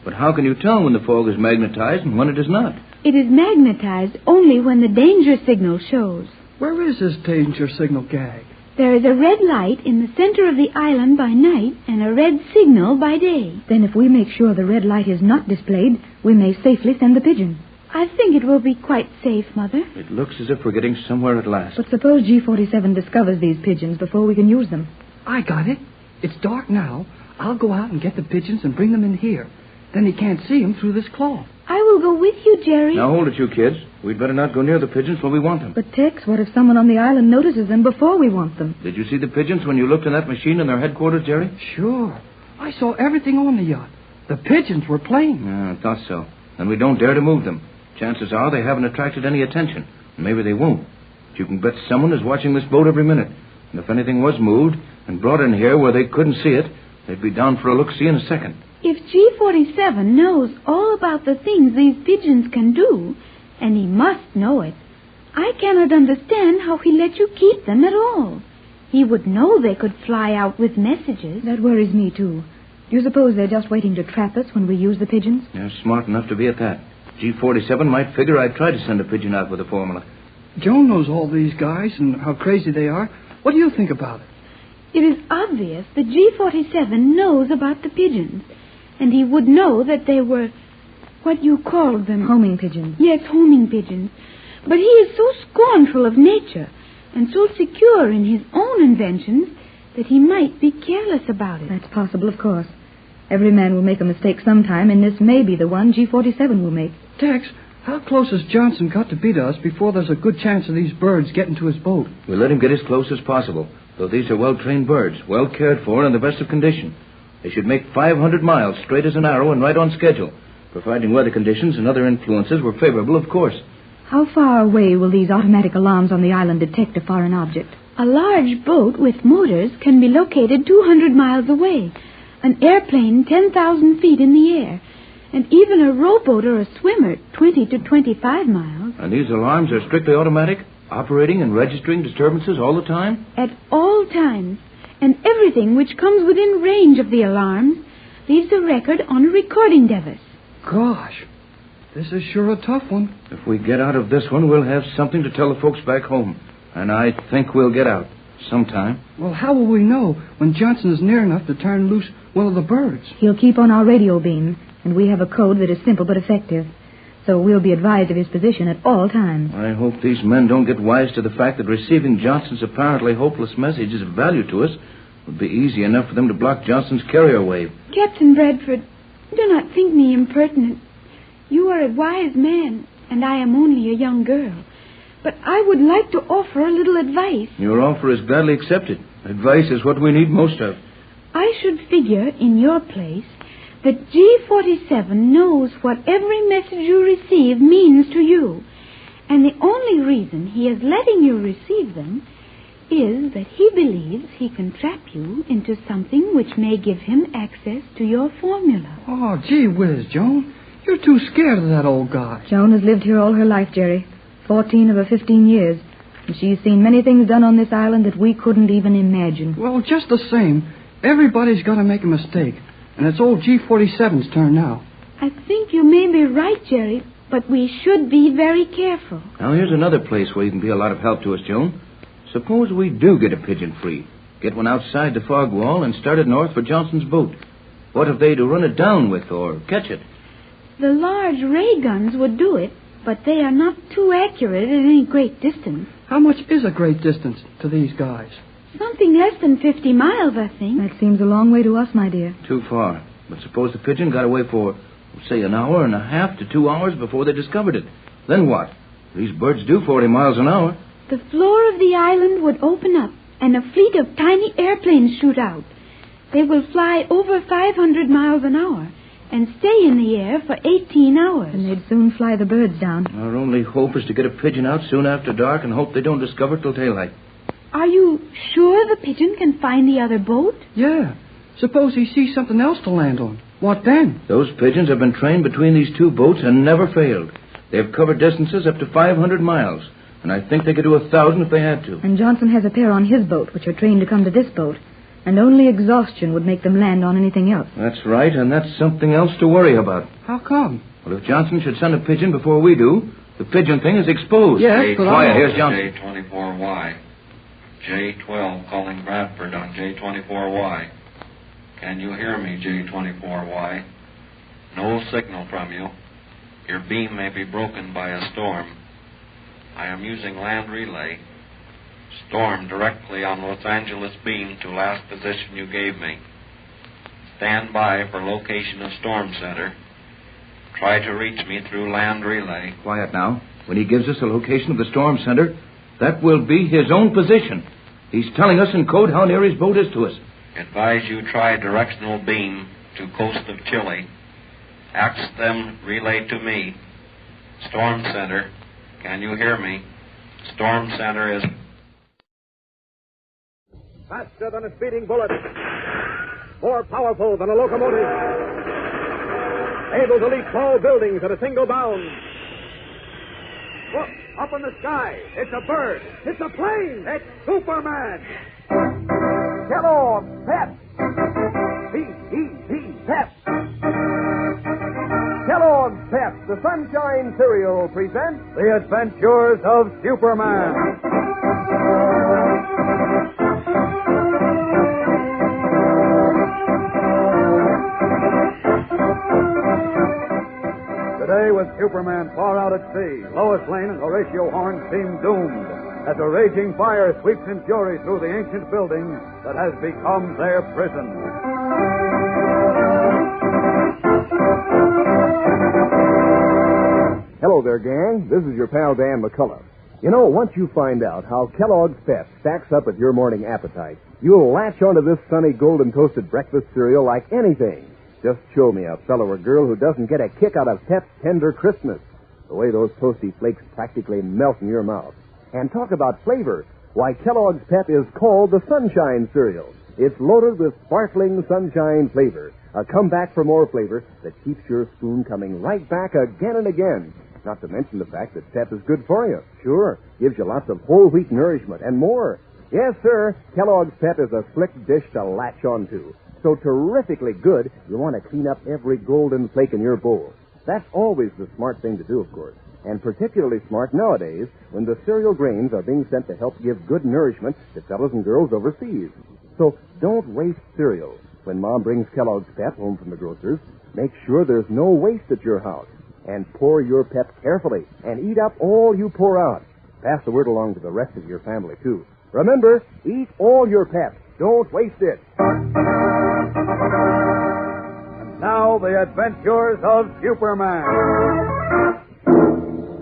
But how can you tell when the fog is magnetized and when it is not? It is magnetized only when the danger signal shows. Where is this danger signal, Gag? There is a red light in the center of the island by night and a red signal by day. Then if we make sure the red light is not displayed, we may safely send the pigeon. I think it will be quite safe, Mother. It looks as if we're getting somewhere at last. But suppose G47 discovers these pigeons before we can use them. I got it. It's dark now. I'll go out and get the pigeons and bring them in here. Then he can't see them through this cloth. I will go with you, Jerry. Now hold it, you kids. We'd better not go near the pigeons till we want them. But, Tex, what if someone on the island notices them before we want them? Did you see the pigeons when you looked in that machine in their headquarters, Jerry? Sure. I saw everything on the yacht. The pigeons were playing. I thought so. And we don't dare to move them. Chances are they haven't attracted any attention. Maybe they won't. But you can bet someone is watching this boat every minute. And if anything was moved and brought in here where they couldn't see it, they'd be down for a look-see in a second. If G47 knows all about the things these pigeons can do, and he must know it, I cannot understand how he let you keep them at all. He would know they could fly out with messages. That worries me, too. Do you suppose they're just waiting to trap us when we use the pigeons? They're smart enough to be at that. G47 might figure I'd try to send a pigeon out with a formula. Joan knows all these guys and how crazy they are. What do you think about it? It is obvious that G47 knows about the pigeons, and he would know that they were, what you called them? Homing pigeons. Yes, homing pigeons. But he is so scornful of nature and so secure in his own inventions that he might be careless about it. That's possible, of course. Every man will make a mistake sometime, and this may be the one G47 will make. Tex, how close has Johnson got to be to us before there's a good chance of these birds getting to his boat? We'll let him get as close as possible, though these are well-trained birds, well cared for, and in the best of condition. They should make 500 miles straight as an arrow and right on schedule, providing weather conditions and other influences were favorable, of course. How far away will these automatic alarms on the island detect a foreign object? A large boat with motors can be located 200 miles away, an airplane 10,000 feet in the air, and even a rowboat or a swimmer 20 to 25 miles. And these alarms are strictly automatic, operating and registering disturbances all the time? At all times. And everything which comes within range of the alarms leaves a record on a recording device. Gosh, this is sure a tough one. If we get out of this one, we'll have something to tell the folks back home. And I think we'll get out sometime. Well, how will we know when Johnson is near enough to turn loose one of the birds? He'll keep on our radio beam, and we have a code that is simple but effective. So we'll be advised of his position at all times. I hope these men don't get wise to the fact that receiving Johnson's apparently hopeless message is of value to us. It would be easy enough for them to block Johnson's carrier wave. Captain Bradford, do not think me impertinent. You are a wise man, and I am only a young girl. But I would like to offer a little advice. Your offer is gladly accepted. Advice is what we need most of. I should figure, in your place, that G47 knows what every message you receive means to you. And the only reason he is letting you receive them is that he believes he can trap you into something which may give him access to your formula. Oh, gee whiz, Joan. You're too scared of that old guy. Joan has lived here all her life, Jerry. 14 of her 15 years. And she's seen many things done on this island that we couldn't even imagine. Well, just the same, everybody's got to make a mistake. And it's old G47's turn now. I think you may be right, Jerry, but we should be very careful. Now, here's another place where you can be a lot of help to us, Joan. Suppose we do get a pigeon free, get one outside the fog wall, and start it north for Johnson's boat. What if they to run it down with or catch it? The large ray guns would do it, but they are not too accurate at any great distance. How much is a great distance to these guys? Something less than 50 miles, I think. That seems a long way to us, my dear. Too far. But suppose the pigeon got away for, say, an hour and a half to 2 hours before they discovered it. Then what? These birds do 40 miles an hour. The floor of the island would open up, and a fleet of tiny airplanes shoot out. They will fly over 500 miles an hour and stay in the air for 18 hours. And they'd soon fly the birds down. Our only hope is to get a pigeon out soon after dark and hope they don't discover it till daylight. Are you sure the pigeon can find the other boat? Yeah. Suppose he sees something else to land on. What then? Those pigeons have been trained between these two boats and never failed. They've covered distances up to 500 miles, and I think they could do 1,000 if they had to. And Johnson has a pair on his boat, which are trained to come to this boat. And only exhaustion would make them land on anything else. That's right, and that's something else to worry about. How come? Well, if Johnson should send a pigeon before we do, the pigeon thing is exposed. Yes, but quiet, here's Johnson. J24Y. J12 calling Bradford on J24Y. Can you hear me, J24Y? No signal from you. Your beam may be broken by a storm. I am using land relay. Storm directly on Los Angeles beam to last position you gave me. Stand by for location of storm center. Try to reach me through land relay. Quiet now. When he gives us a location of the storm center, that will be his own position. He's telling us in code how near his boat is to us. Advise you try directional beam to coast of Chile. Ask them relay to me. Storm center, can you hear me? Storm center is... Faster than a speeding bullet. More powerful than a locomotive. Able to leap tall buildings at a single bound. Look, up in the sky. It's a bird. It's a plane. It's Superman. Kellogg's Pep. P-E-P, Pep. Kellogg's Pep, the Sunshine Cereal, presents The Adventures of Superman. Today, with Superman far out at sea, Lois Lane and Horatio Horn seem doomed as a raging fire sweeps in fury through the ancient building that has become their prison. Hello there, gang. This is your pal Dan McCullough. You know, once you find out how Kellogg's Pep stacks up with your morning appetite, you'll latch onto this sunny golden toasted breakfast cereal like anything. Just show me a fellow or girl who doesn't get a kick out of Pep's tender crispness, the way those toasty flakes practically melt in your mouth. And talk about flavor. Why, Kellogg's Pep is called the Sunshine Cereal. It's loaded with sparkling sunshine flavor, a comeback for more flavor that keeps your spoon coming right back again and again. Not to mention the fact that Pep is good for you. Sure, gives you lots of whole wheat nourishment and more. Yes, sir, Kellogg's Pep is a slick dish to latch onto. So terrifically good, you want to clean up every golden flake in your bowl. That's always the smart thing to do, of course. And particularly smart nowadays when the cereal grains are being sent to help give good nourishment to fellows and girls overseas. So don't waste cereal. When Mom brings Kellogg's Pep home from the grocer's, make sure there's no waste at your house. And pour your Pep carefully and eat up all you pour out. Pass the word along to the rest of your family, too. Remember, eat all your Pep. Don't waste it. And now, the adventures of Superman.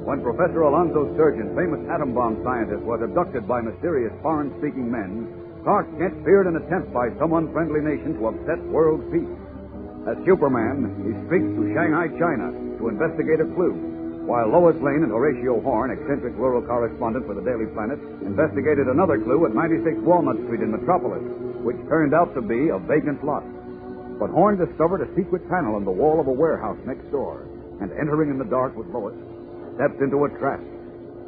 When Professor Alonzo Sturgeon, famous atom bomb scientist, was abducted by mysterious foreign-speaking men, Clark Kent feared an attempt by some unfriendly nation to upset world peace. As Superman, he streaks to Shanghai, China, to investigate a clue, while Lois Lane and Horatio Horn, eccentric rural correspondent for the Daily Planet, investigated another clue at 96 Walnut Street in Metropolis, which turned out to be a vacant lot. But Horn discovered a secret panel in the wall of a warehouse next door, and entering in the dark with Lois, stepped into a trap.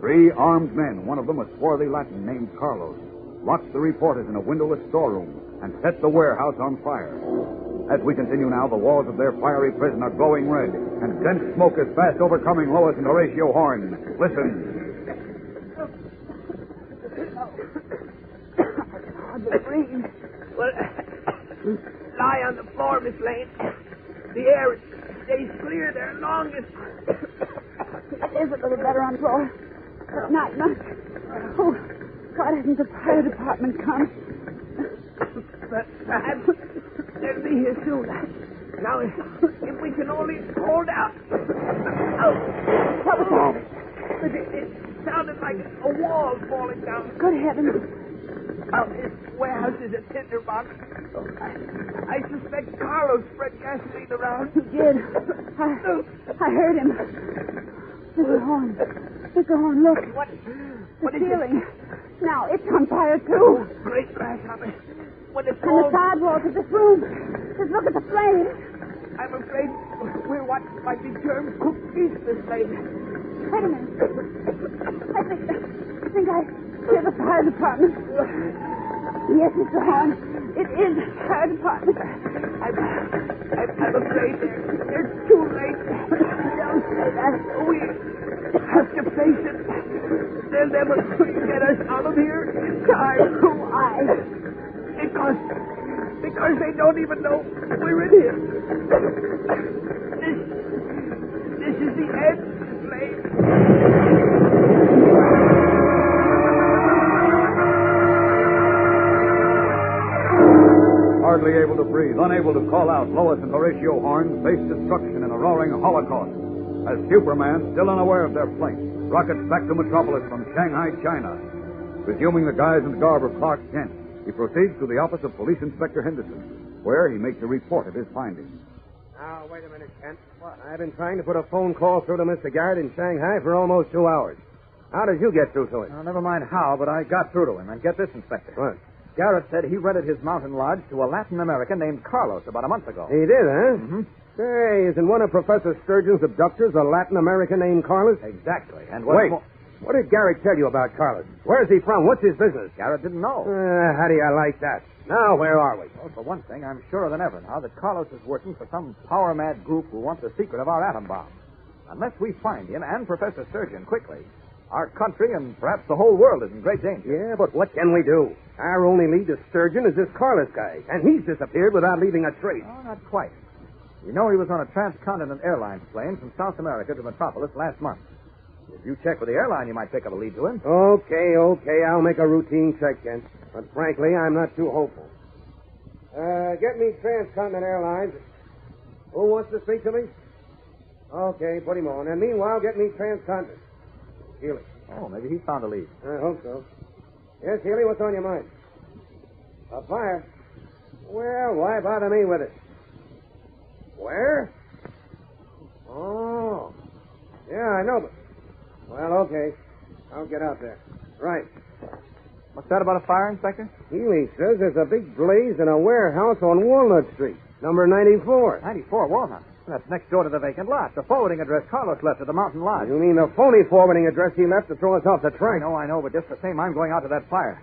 3 armed men, one of them a swarthy Latin named Carlos, locked the reporters in a windowless storeroom and set the warehouse on fire. As we continue now, the walls of their fiery prison are glowing red, and dense smoke is fast overcoming Lois and Horatio Horn. Listen. Hardly breathe. Well, lie on the floor, Miss Lane. The air stays clear there longest. It is a little better on floor, but not much. Oh, why doesn't the fire department come? Perhaps they'll be here soon. Now, if we can only hold out. Oh, what was that? It sounded like a wall falling down. Good heavens. Oh, this warehouse is a tinderbox. I suspect Carlos spread gasoline around. He did. I heard him. Mr. Horn, look. What the ceiling. Now, it's on fire, too. Great grasshopper. When it And falls... the sidewalls of this room. Just look at the flames. I'm afraid we're what might be termed cooked meat, Miss Lane. Wait a minute. I think I hear the fire department. Yes, Mr. Horn. It is the fire department. I'm afraid they're too late. Don't say that. We have to face it. They'll never get us out of here in time. Why? Because they don't even know we're in here. This is the end, Slade. Hardly able to breathe, unable to call out, Lois and Horatio Horn faced destruction in a roaring holocaust as Superman, still unaware of their plight, rockets back to Metropolis from Shanghai, China. Resuming the guise and garb of Clark Kent, he proceeds to the office of Police Inspector Henderson, where he makes a report of his findings. Now, wait a minute, Kent. What? I've been trying to put a phone call through to Mr. Garrett in Shanghai for almost 2 hours. How did you get through to him? Never mind how, but I got through to him. And get this, Inspector. What? Garrett said he rented his mountain lodge to a Latin American named Carlos about a month ago. He did, huh? Mm-hmm. Say, isn't one of Professor Sturgeon's abductors a Latin American named Carlos? Exactly. And Wait. What did Garrett tell you about Carlos? Where's he from? What's his business? Garrett didn't know. How do you like that? Now, where are we? Well, for one thing, I'm surer than ever now that Carlos is working for some power-mad group who wants a secret of our atom bomb. Unless we find him and Professor Sturgeon quickly, our country and perhaps the whole world is in great danger. Yeah, but what can we do? Our only lead to Sturgeon is this Carlos guy, and he's disappeared without leaving a trace. Oh, not quite. We know he was on a transcontinental airlines plane from South America to Metropolis last month. If you check with the airline, you might pick up a lead to him. Okay, I'll make a routine check, Kent. But frankly, I'm not too hopeful. Get me Transcontinental Airlines. Who wants to speak to me? Okay, put him on. And meanwhile, get me Transcontinental. Healy. Oh, maybe he found a lead. I hope so. Yes, Healy, what's on your mind? A fire? Well, why bother me with it? Where? Oh. Yeah, I know, but... Well, okay. I'll get out there. Right. What's that about a fire, Inspector? Healy says there's a big blaze in a warehouse on Walnut Street, number 94. 94 Walnut? That's next door to the vacant lot, the forwarding address Carlos left at the Mountain Lodge. You mean the phony forwarding address he left to throw us off the track? I know, but just the same, I'm going out to that fire.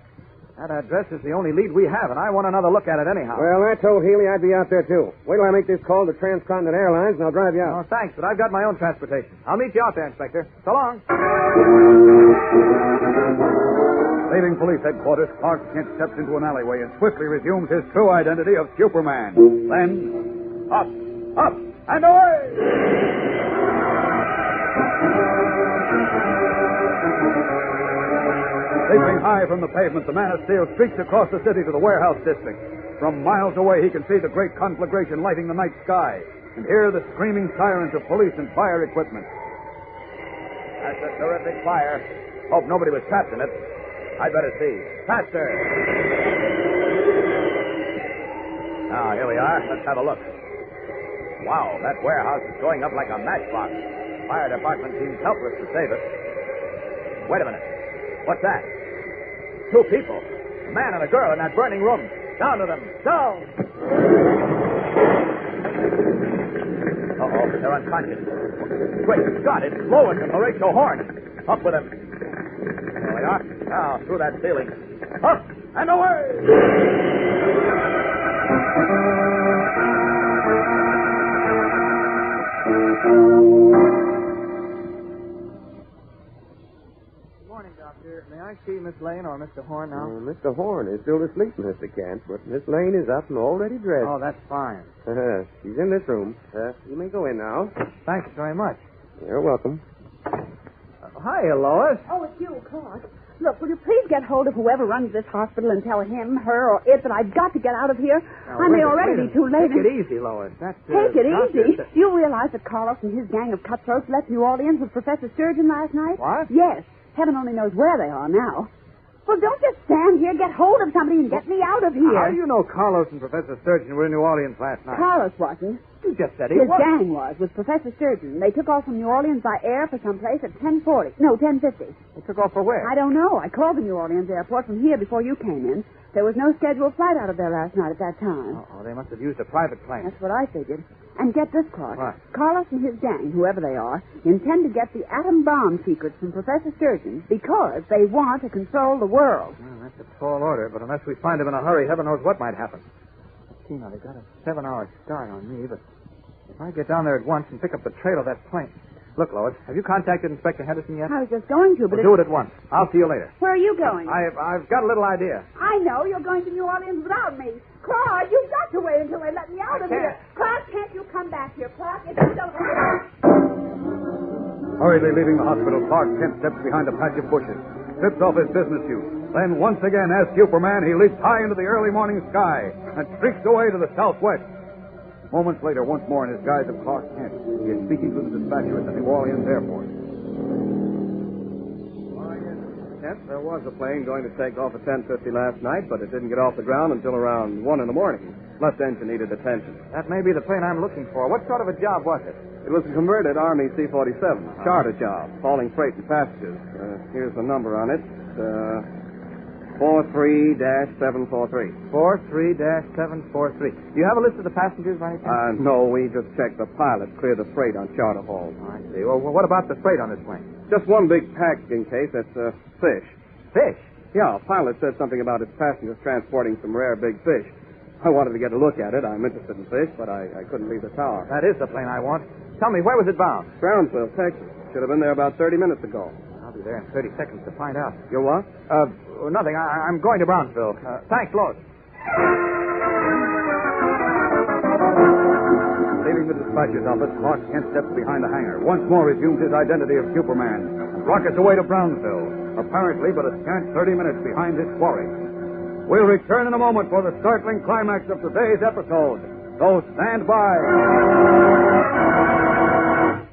That address is the only lead we have, and I want another look at it anyhow. Well, I told Healy I'd be out there, too. Wait till I make this call to Transcontinental Airlines, and I'll drive you out. Oh, thanks, but I've got my own transportation. I'll meet you out there, Inspector. So long. Leaving police headquarters, Clark Kent steps into an alleyway and swiftly resumes his true identity of Superman. Then, up, and away! Leaping high from the pavement, the man of steel streaks across the city to the warehouse district. From miles away, he can see the great conflagration lighting the night sky and hear the screaming sirens of police and fire equipment. That's a terrific fire. Hope nobody was trapped in it. I'd better see. Faster! Now, here we are. Let's have a look. Wow, that warehouse is going up like a matchbox. Fire department seems helpless to save it. Wait a minute. What's that? 2 people. A man and a girl in that burning room. Down to them. Down! Uh-oh, they're unconscious. Great Scott, it's Lois and Horatio Horn. Up with them. There we are. Now, through that ceiling. Up and away! May I see Miss Lane or Mr. Horn now? Mr. Horn is still asleep, Mr. Kent, but Miss Lane is up and already dressed. Oh, that's fine. She's in this room. You may go in now. Thanks very much. You're welcome. Hiya, Lois. Oh, it's you, Clark. Look, will you please get hold of whoever runs this hospital and tell him, her, or it that I've got to get out of here? I may already be too late. Take it easy, Lois. Take it easy? Do you realize that Carlos and his gang of cutthroats left New Orleans with Professor Sturgeon last night? What? Yes. Heaven only knows where they are now. Well, don't just stand here. Get hold of somebody and get me out of here. How do you know Carlos and Professor Sturgeon were in New Orleans last night? Carlos wasn't. You just said he His was. gang was, with Professor Sturgeon. They took off from New Orleans by air for some place at 10:40. No, 10:50. They took off for where? I don't know. I called the New Orleans airport from here before you came in. There was no scheduled flight out of there last night at that time. Oh, they must have used a private plane. That's what I figured. And get this, Clark. What? Carlos and his gang, whoever they are, intend to get the atom bomb secrets from Professor Sturgeon because they want to control the world. Well, that's a tall order, but unless we find them in a hurry, heaven knows what might happen. Let's see now, they've got a 7-hour start on me, but if I get down there at once and pick up the trail of that plane... Look, Lois, have you contacted Inspector Henderson yet? I was just going to, but do it at once. I'll see you later. Where are you going? I've got a little idea. I know. You're going to New Orleans without me. Clark, you've got to wait until they let me out of here. Clark, can't you come back here? Clark, if you don't... Hurriedly leaving the hospital, Clark Kent steps behind a patch of bushes. strips off his business suit. Then, once again, as Superman, he leaps high into the early morning sky and streaks away to the southwest. Moments later, once more in his guise of Clark Kent, he is speaking to the dispatcher at the New Orleans airport. Kent, there was a plane going to take off at 10:50 last night, but it didn't get off the ground until around 1 in the morning. Left engine needed attention. That may be the plane I'm looking for. What sort of a job was it? It was a converted Army C-47, charter job, hauling freight and passengers. Here's the number on it. 43-743. 43-743. Do you have a list of the passengers by any chance? No, we just checked the pilot, clear the freight on charter hauls. I see. Well, what about the freight on this plane? Just one big packing case. That's fish. Fish? Yeah, the pilot said something about his passengers transporting some rare big fish. I wanted to get a look at it. I'm interested in fish, but I couldn't leave the tower. That is the plane I want. Tell me, where was it bound? Brownsville, Texas. Should have been there about 30 minutes ago. I'll be there in 30 seconds to find out. You're what? Nothing. I'm going to Brownsville. Thanks, Lois. Leaving the dispatcher's office, Clark Kent steps behind the hangar. Once more resumes his identity of Superman and rockets away to Brownsville, apparently but a scant 30 minutes behind his quarry. We'll return in a moment for the startling climax of today's episode. So stand by.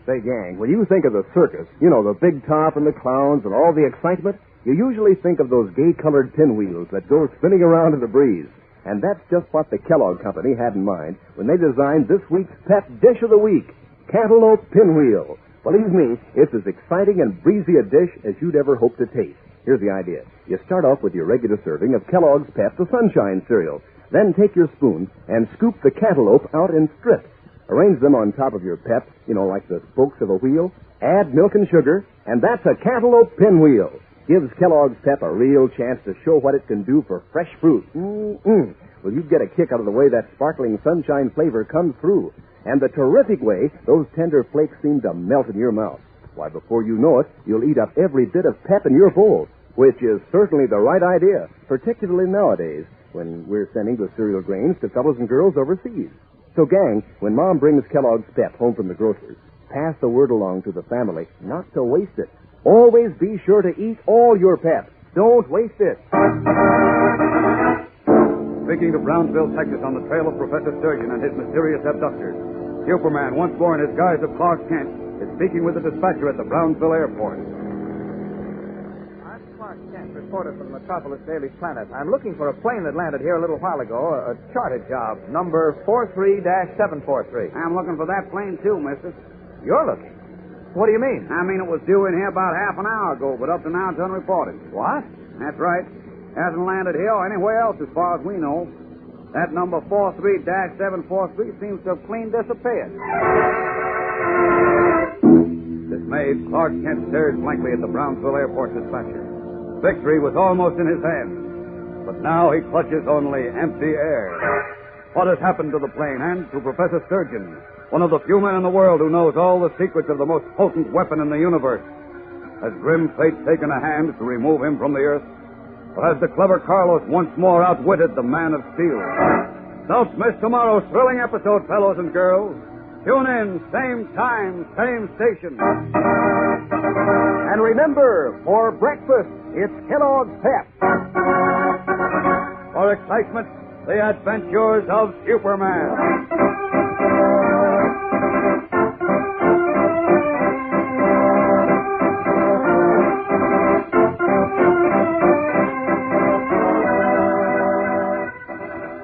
Say, gang, when you think of the circus, you know, the big top and the clowns and all the excitement, you usually think of those gay-colored pinwheels that go spinning around in the breeze. And that's just what the Kellogg Company had in mind when they designed this week's pet dish of the week, Cantaloupe Pinwheel. Believe me, it's as exciting and breezy a dish as you'd ever hope to taste. Here's the idea. You start off with your regular serving of Kellogg's Pep, the Sunshine cereal. Then take your spoon and scoop the cantaloupe out in strips. Arrange them on top of your Pep, you know, like the spokes of a wheel. Add milk and sugar, and that's a Cantaloupe Pinwheel. Gives Kellogg's Pep a real chance to show what it can do for fresh fruit. Well, you'd get a kick out of the way that sparkling sunshine flavor comes through, and the terrific way those tender flakes seem to melt in your mouth. Why, before you know it, you'll eat up every bit of pep in your bowl, which is certainly the right idea, particularly nowadays when we're sending the cereal grains to fellows and girls overseas. So, gang, when Mom brings Kellogg's Pep home from the grocer's, pass the word along to the family not to waste it. Always be sure to eat all your Pep. Don't waste it. Speaking to Brownsville, Texas, on the trail of Professor Sturgeon and his mysterious abductors, Superman, once more in his guise of Clark Kent, is speaking with the dispatcher at the Brownsville airport. I'm Clark Kent, reporter for the Metropolis Daily Planet. I'm looking for a plane that landed here a little while ago, a charter job, number 43-743. I'm looking for that plane, too, mister. You're looking? What do you mean? I mean, it was due in here about half an hour ago, but up to now it's unreported. What? That's right. Hasn't landed here or anywhere else as far as we know. That number 43-743 seems to have clean disappeared. Dismayed, Clark Kent stared blankly at the Brownsville airport dispatcher. Victory was almost in his hands, but now he clutches only empty air. What has happened to the plane and to Professor Sturgeon, one of the few men in the world who knows all the secrets of the most potent weapon in the universe? Has grim fate taken a hand to remove him from the earth? Or has the clever Carlos once more outwitted the man of steel? Don't miss tomorrow's thrilling episode, fellows and girls. Tune in, same time, same station. And remember, for breakfast, it's Kellogg's Pep. For excitement, the adventures of Superman.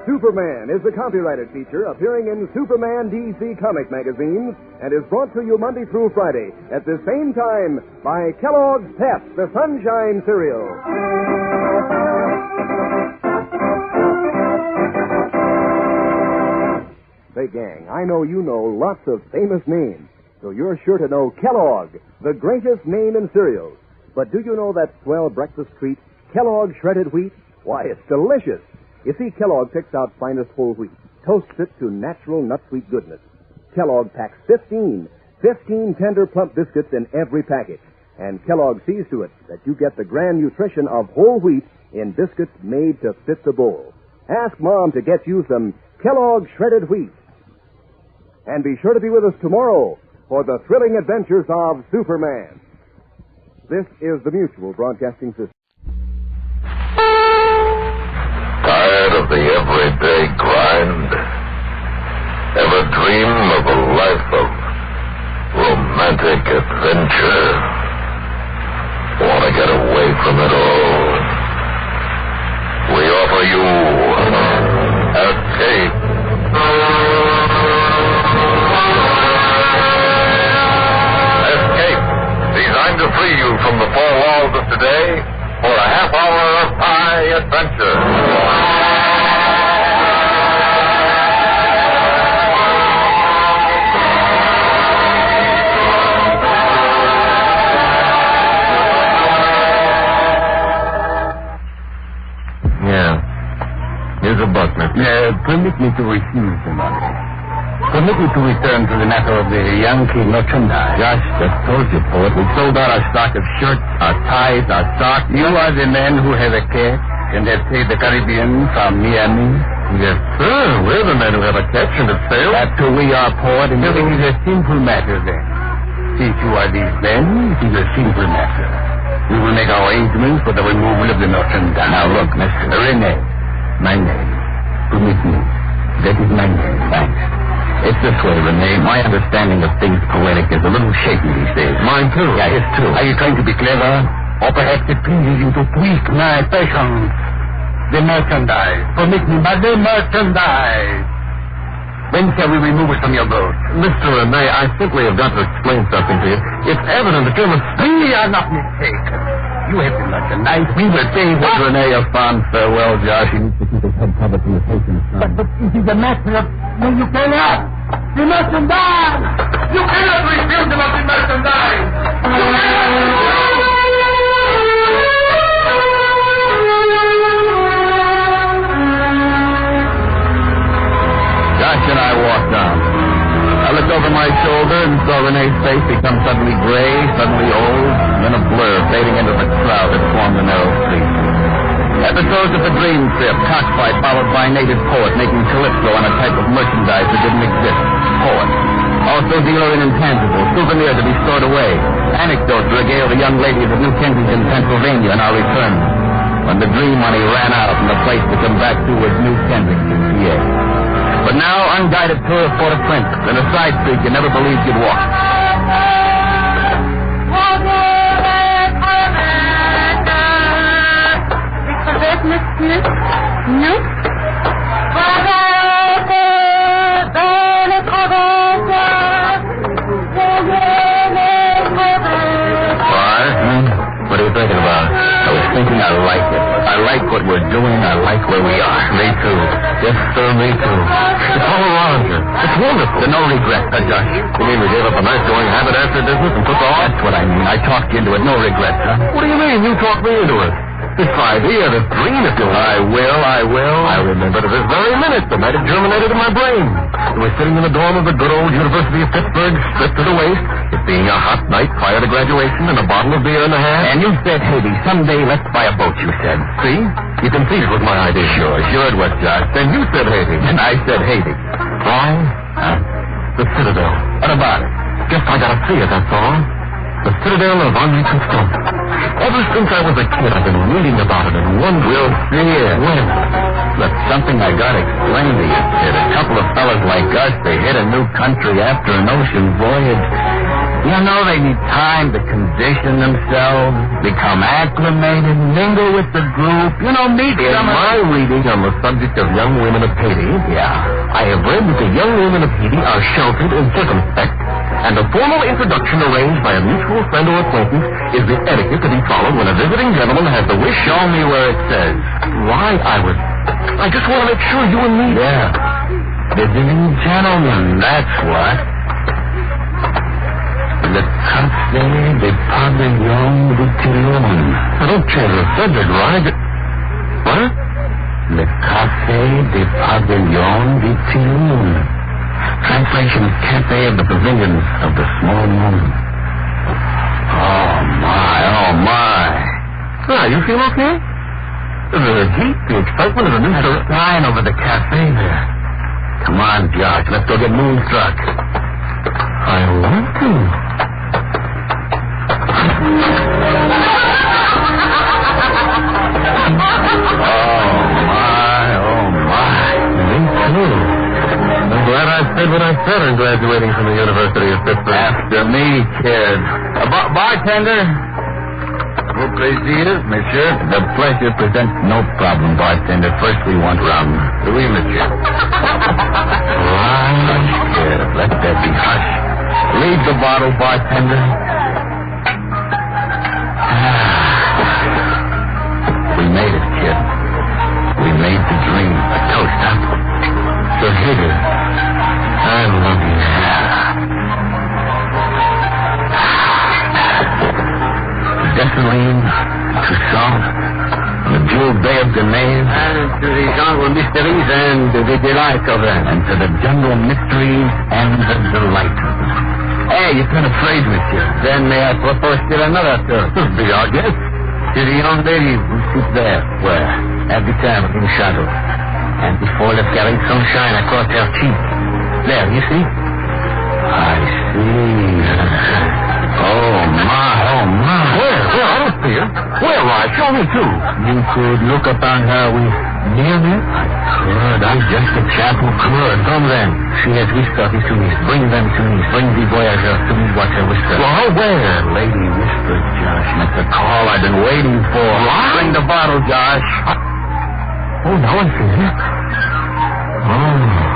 Superman is the copyrighted feature appearing in Superman DC comic magazines and is brought to you Monday through Friday at the same time by Kellogg's Pep, the Sunshine cereal. Say, gang, I know you know lots of famous names, so you're sure to know Kellogg, the greatest name in cereals. But do you know that swell breakfast treat, Kellogg Shredded Wheat? Why, it's delicious. You see, Kellogg picks out finest whole wheat, toasts it to natural nut-sweet goodness. Kellogg packs 15 tender plump biscuits in every package. And Kellogg sees to it that you get the grand nutrition of whole wheat in biscuits made to fit the bowl. Ask Mom to get you some Kellogg Shredded Wheat. And be sure to be with us tomorrow for the thrilling adventures of Superman. This is the Mutual Broadcasting System. Tired of the everyday grind? Ever dream of a life of romantic adventure? Want to get away from it all? We offer you Escape. Escape, designed to free you from the four walls of today for a half hour of high adventure. Here's a buck, mister. Permit me to refuse the money. Permit me to return to the matter of the Yankee merchandise. Josh just told you, poet. We sold out our stock of shirts, our ties, our socks. You are the man who have a catch and have saved the Caribbean from Miami. Yes, sir. We're the men who have a catch and have sailed. That's who we are, poet. And it is a simple matter, then. Since you are these men, it is a simple matter. We will make arrangements for the removal of the merchandise. Now, look, mister. Rene. My name. Permit me. That is my name. Thanks. It's this way, Rene. My understanding of things poetic is a little shaky these days. Mine, too. Yeah, his, too. Are you trying to be clever? Or perhaps it pleases you to tweak my passions? The merchandise. Permit me, but the merchandise. When shall we remove it from your boat? Mr. Rene, I simply have got to explain something to you. It's evident that you're We are not mistaken. You have the merchandise. We will say what... Rene, a fond farewell, Josh. He needs to keep his head covered from the face in the sun. But it is a matter of... No, you cannot. The merchandise. You cannot refuse them of the merchandise. You cannot. Josh and I walked on. I looked over my shoulder and saw Rene's face become suddenly gray, suddenly old, then a blur fading into the crowd that formed the narrow street. Episodes of the dream trip, cockfight followed by a native poet making calypso on a type of merchandise that didn't exist. Poet. Also dealer in intangibles, souvenir to be stored away. Anecdote to regale the young ladies of New Kensington, Pennsylvania on our return. When the dream money ran out and the place to come back to was New Kensington, PA. But now, unguided tour of Port-au-Prince, in a side street you never believed you'd walk. No? What are you thinking about? I was thinking I like it. I like what we're doing. I like where we are. Me too. Yes, sir, me too. It's all around here. It's wonderful. There's no regret, Josh. You mean we gave up a nice going habit after business and took off? That's what I mean. I talked you into it. No regret, huh? What do you mean? You talked me into it. This idea, this dream, if you will. I will. I remember to this very minute the night it germinated in my brain. We were sitting in the dorm of the good old University of Pittsburgh, stripped to the waist, it being a hot night prior to graduation and a bottle of beer in the hand. And you said, Haiti, someday let's buy a boat, you said. See? You can see it was my idea. Sure it was, Josh. Then you said Haiti. And I said Haiti. Why? The Citadel. What about it? Just I gotta see it, that's all. The Citadel of Henri Cousteau. Ever since I was a kid, I've been reading about it and wondering... We'll see it. When? That's something I gotta explain to you, kid. A couple of fellas like us, they hit a new country after an ocean voyage. You know, they need time to condition themselves, become acclimated, mingle with the group, meet In my reading on the subject of young women of Haiti, I have read that the young women of Haiti are sheltered and circumspect, and a formal introduction arranged by a mutual friend or acquaintance is the etiquette to be followed when a visiting gentleman has the wish. Show me where it says. Right, I just want to make sure you and me... Yeah. Visiting gentleman, that's what. Le Café de Pavillon du Tillon. Now, don't change the subject, right? What? Le Café de Pavillon du Tillon. Translation, Cafe of the Pavilion of the Small Moon. Oh, my. You feel okay? The heat, the excitement of the new... There's a sign over the cafe there. Come on, Josh, let's go get moonstruck. I want to. Glad I said what I said in graduating from the University of Pittsburgh. After me, kid. Bartender. Vous plaisir, monsieur? The pleasure presents no problem, bartender. First we want rum. Oui, monsieur. Hush, kid. Let that be hush. Leave the bottle, bartender. We made it, kid. We made the dream a toast, huh? So hit it. I love you. Dessalines, Toussaint, the jeweled Bay of Gonesse, and to the jungle mysteries and the delight of them, and to the jungle mysteries and the delight of them. Hey, you're not afraid, monsieur. Then may I propose still another toast? Be our guest. To the young lady who sits there, where, at the time in shadow, and before the carrying sunshine across her cheek. There, you see? I see. Oh, my. Where? I don't see her. Where, Rod? Show me, too. You could look upon her with nearness? I could. I'm just a chap who could. Come then. She has whispered to me. Bring them to me. Bring the voyageurs to me, watch her whisper. Well, where? Lady whispered, Josh. That's the call I've been waiting for. What? Bring the bottle, Josh. Oh, now I see it. Oh.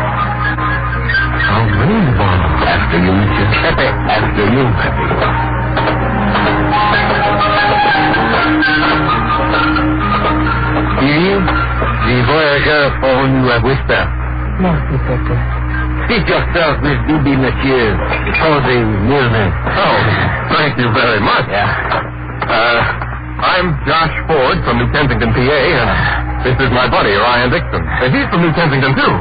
I'll bring the bottle. After you, Mr. Pepe. After you, Pepe. The voyageur for whom you have whispered. Merci, Pepe. Speak yourself, Miss Bibi, monsieur. Posing nearness. Oh, thank you very much. Yeah. I'm Josh Ford from New Kensington, PA, and this is my buddy, Ryan Dixon. He's from New Kensington, too.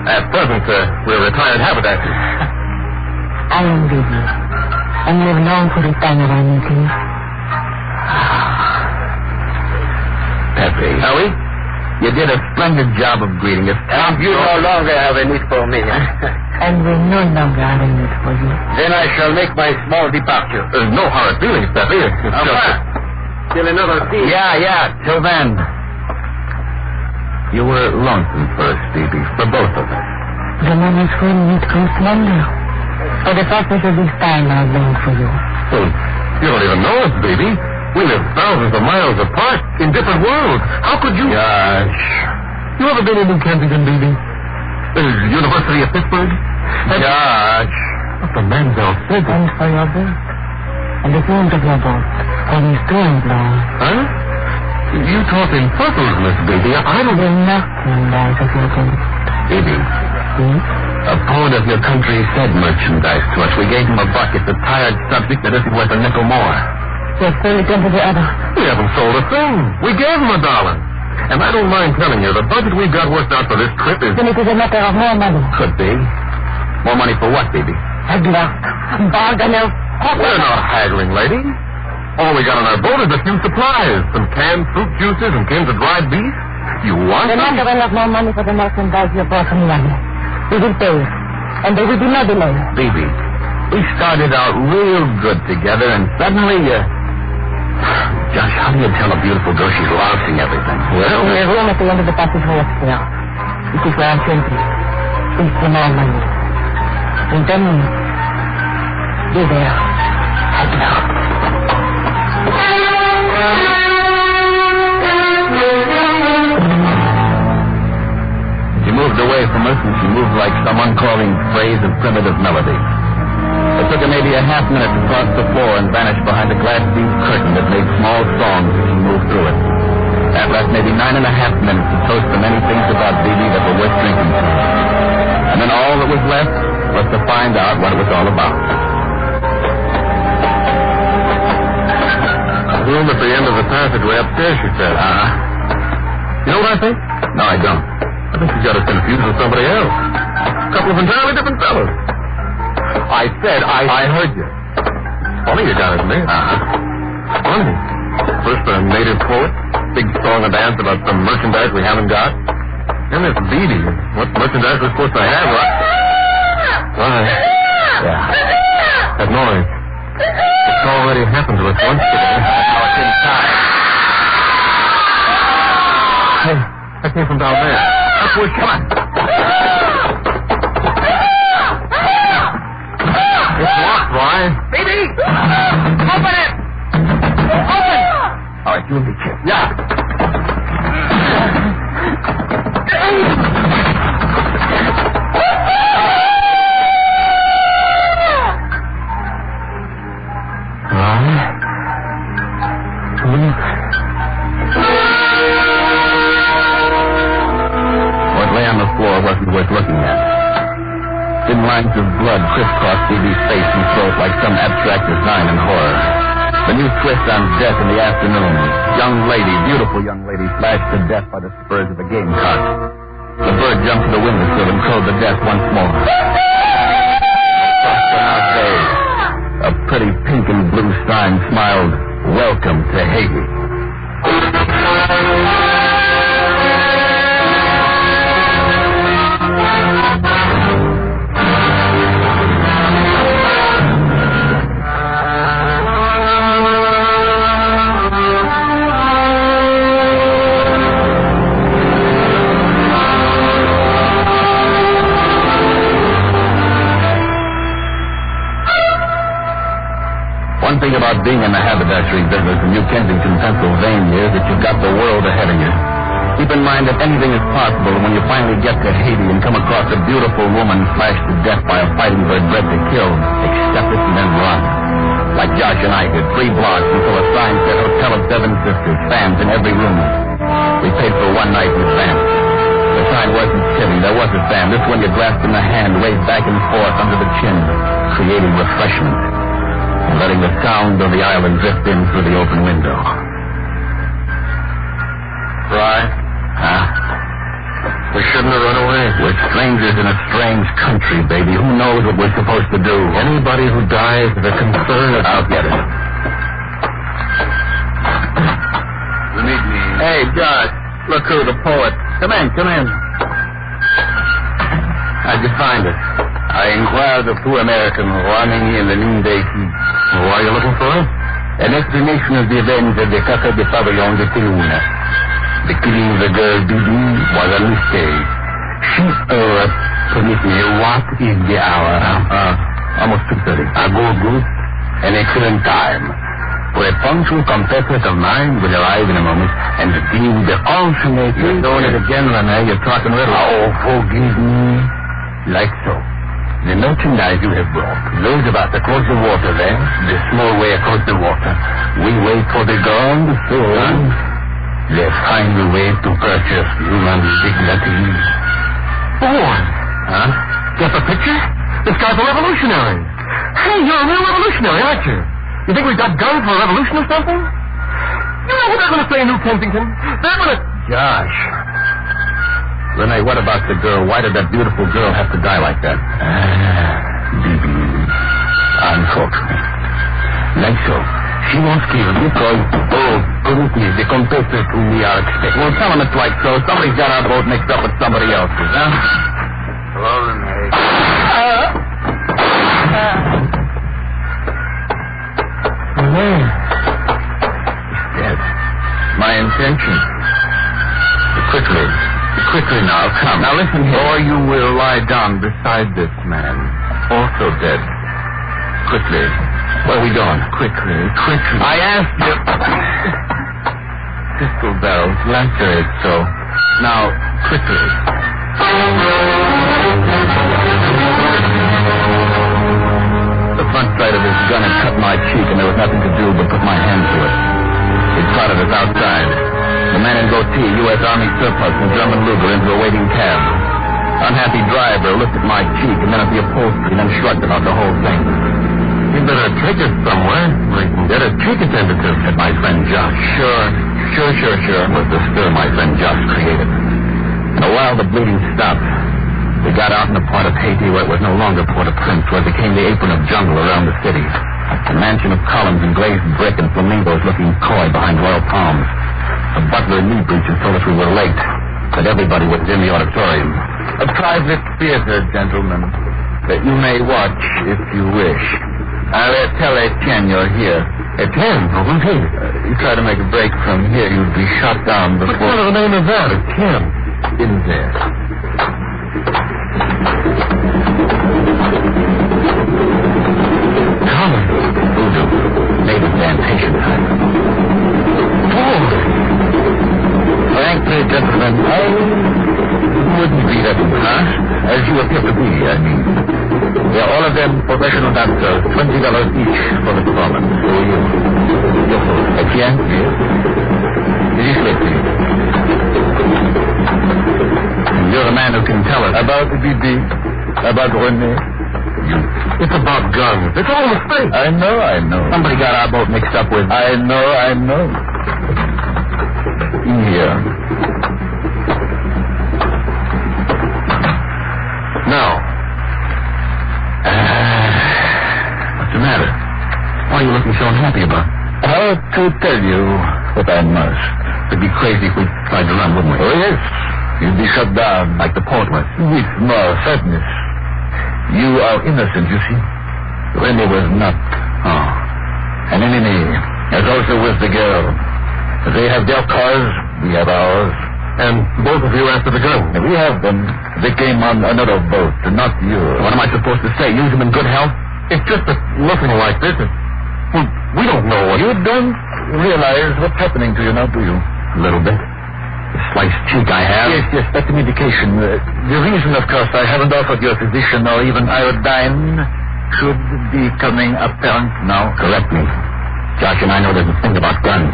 At present, we're retired haberdashers. I am Bibi, and live long for the time around you, please. Pepe. Howie? You did a splendid job of greeting us. And you no longer have a need for me. And we no longer have a need for you. Then I shall make my small departure. No hard feelings, Pepe. Till another tea. Yeah. Till then. You were lonesome first, Bibi, for both of us. The moments when it comes slender. For the purpose of this time I've longed for you. Well, you don't even know us, baby. We live thousands of miles apart in different worlds. How could you... Gosh. You ever been in New Kensington, baby? The University of Pittsburgh? Gosh. What the Mansell said. And for your boat. And the point of your boat. For these strange long. Huh? You talk in puzzles, Miss Baby. I don't... The merchandise of your country. Baby. A poet of your country said merchandise to us. We gave him a buck. It's a tired subject that isn't worth a nickel more. Let's throw it into the other. We haven't sold a thing. We gave him $1. And I don't mind telling you, the budget we've got worked out for this trip is... Then it is a matter of more money. Could be. More money for what, baby? Haggler. Bargainer. We're not haggling, lady. All we got on our boat is a few supplies. Some canned fruit juices and cans of dried beef. You want The them? matter enough more money for the merchandise you bought from London. We will pay. And there will be no delay. Baby, we started out real good together, and suddenly, Josh, how do you tell a beautiful girl she's lousing everything? Well, we have room at the end of the passageway upstairs. This is where I'm sentry. Please for more money. In 10 minutes, be there. Haggler. She moved away from us, and she moved like some uncalling phrase of primitive melody. It took her maybe a half minute to cross the floor and vanish behind a glass-bead curtain that made small songs as she moved through it. That left maybe 9.5 minutes to toast the many things about Bibi that were worth drinking to. And then all that was left was to find out what it was all about. Room at the end of the passageway upstairs, she said. You know what I think? No, I don't. I think she's got us confused with somebody else. A couple of entirely different fellows. I said I heard you. Funny you got it, man. Funny. First a native poet, big song and dance about some merchandise we haven't got. Then this Bibi. What merchandise we're supposed to have? Why? Yeah. That noise. It's already happened to us once today. Now it's inside. Hey, that came from down there. Upward, come on. It's locked, Roy. Baby! Open it! Open! All right, you and me, kid. Yeah. What lay on the floor wasn't worth looking at. Thin lines of blood crisscrossed Phoebe's face and throat like some abstract design in horror. The new twist on death in the afternoon. Young lady, beautiful young lady, slashed to death by the spurs of a gamecock. The bird jumped to the windowsill and crowed to death once more. A pretty pink and blue sign smiled, "Welcome to Haiti." One thing about being in the haberdashery business in New Kensington, Pennsylvania, is that you've got the world ahead of you. Keep in mind that anything is possible when you finally get to Haiti and come across a beautiful woman slashed to death by a fighting bird bred to kill. Accept it and then run. Like Josh and I did, 3 blocks until a sign said Hotel of 7 Sisters, fans in every room. We paid for one night with fans. The sign wasn't kidding. There was a fan. This one you grasped in the hand, waved back and forth under the chin, creating refreshment. And letting the sound of the island drift in through the open window. Right? Huh? We shouldn't have run away. We're strangers in a strange country, baby. Who knows what we're supposed to do? Anybody who dies is a concern. I'll get it. You need me. Hey, Josh. Look who, the poet. Come in, come in. How'd you find us? I inquired of 2 Americans running in the noonday heat. What are you looking for? An explanation of the events at the Café de Pavillon de Tiluna. The killing of the girl Bibi was a mistake. She, permit me, what is the hour? Almost 2:30. A good, an excellent time. For a punctual compatriot of mine will arrive in a moment and deal with the alternate... You're doing it again, Rene. You're talking riddles. Oh, forgive me. Like so. The merchandise you have brought, those about across the water there, the small way across the water. We wait for the ground, so they find a way to purchase human dignity. Boy! Huh? Get the picture? This guy's a revolutionary. Hey, you're a real revolutionary, aren't you? You think we've got guns for a revolution or something? You know what they're going to say in New Kensington? They're going to... Josh. Renee, what about the girl? Why did that beautiful girl have to die like that? Bibi. Unfortunate. Like so. She was killed because, goodness, the competitors whom we are expecting. Well, tell them it's like so. Somebody's got our boat mixed up with somebody else's, huh? Hello, Renee. Renee. He's dead. My intention. Quickly now, come. Now listen here. Or you will lie down beside this man, also dead. Quickly. Where are we going? Quickly. I asked you. Pistol barrels, lacerate so. Now, quickly. The front sight of his gun had cut my cheek, and there was nothing to do but put my hand to it. He spotted us outside. The man in goatee, U.S. Army surplus, and German Luger into a waiting cab. Unhappy driver looked at my cheek and then at the upholstery and then shrugged about the whole thing. You better take it somewhere. We can get a cheek attended to, said my friend Josh. Sure. Was the stir my friend Josh created. In a while, the bleeding stopped. We got out in the part of Haiti where it was no longer Port-au-Prince, where it became the apron of jungle around the city. A mansion of columns and glazed brick and flamingos looking coy behind royal palms. A butler in knee breeches told us we were late, that everybody was in the auditorium. A private theater, gentlemen, that you may watch if you wish. I'll tell Etienne you're here. Etienne? Who's he? You try to make a break from here, you'll be shot down before... What kind of a name is that? Etienne? In there. Colin. Voodoo. Native plantation type. Paul. Frankly, gentlemen, I wouldn't be that impressed, as you appear to be, I mean. They're all of them professional dancers, $20 each for the performance. Who are you? Etienne? Yes. Did he slip to you? And you're the man who can tell us about the BB, about René. It's about guns. It's all a mistake. I know. Somebody got our boat mixed up with... I know. Here. Now. What's the matter? Why are you looking so unhappy about? How to tell you what I must. It'd be crazy if we tried to run, wouldn't we? Oh, yes. You'd be shut down like the port was. With more sadness. You are innocent, you see. René was not. Oh. An enemy, as also was the girl. They have their cars, we have ours. And both of you after the gun. We have them. They came on another boat, not yours. What am I supposed to say? Use them in good health? It's just that looking like this, well, we don't know what... You don't realize what's happening to you now, do you? A little bit. The sliced cheek I have. Yes, that's an indication. The reason, of course, I haven't offered your physician or even iodine should be coming apparent now. Correct me. Josh and I know there's a thing about guns.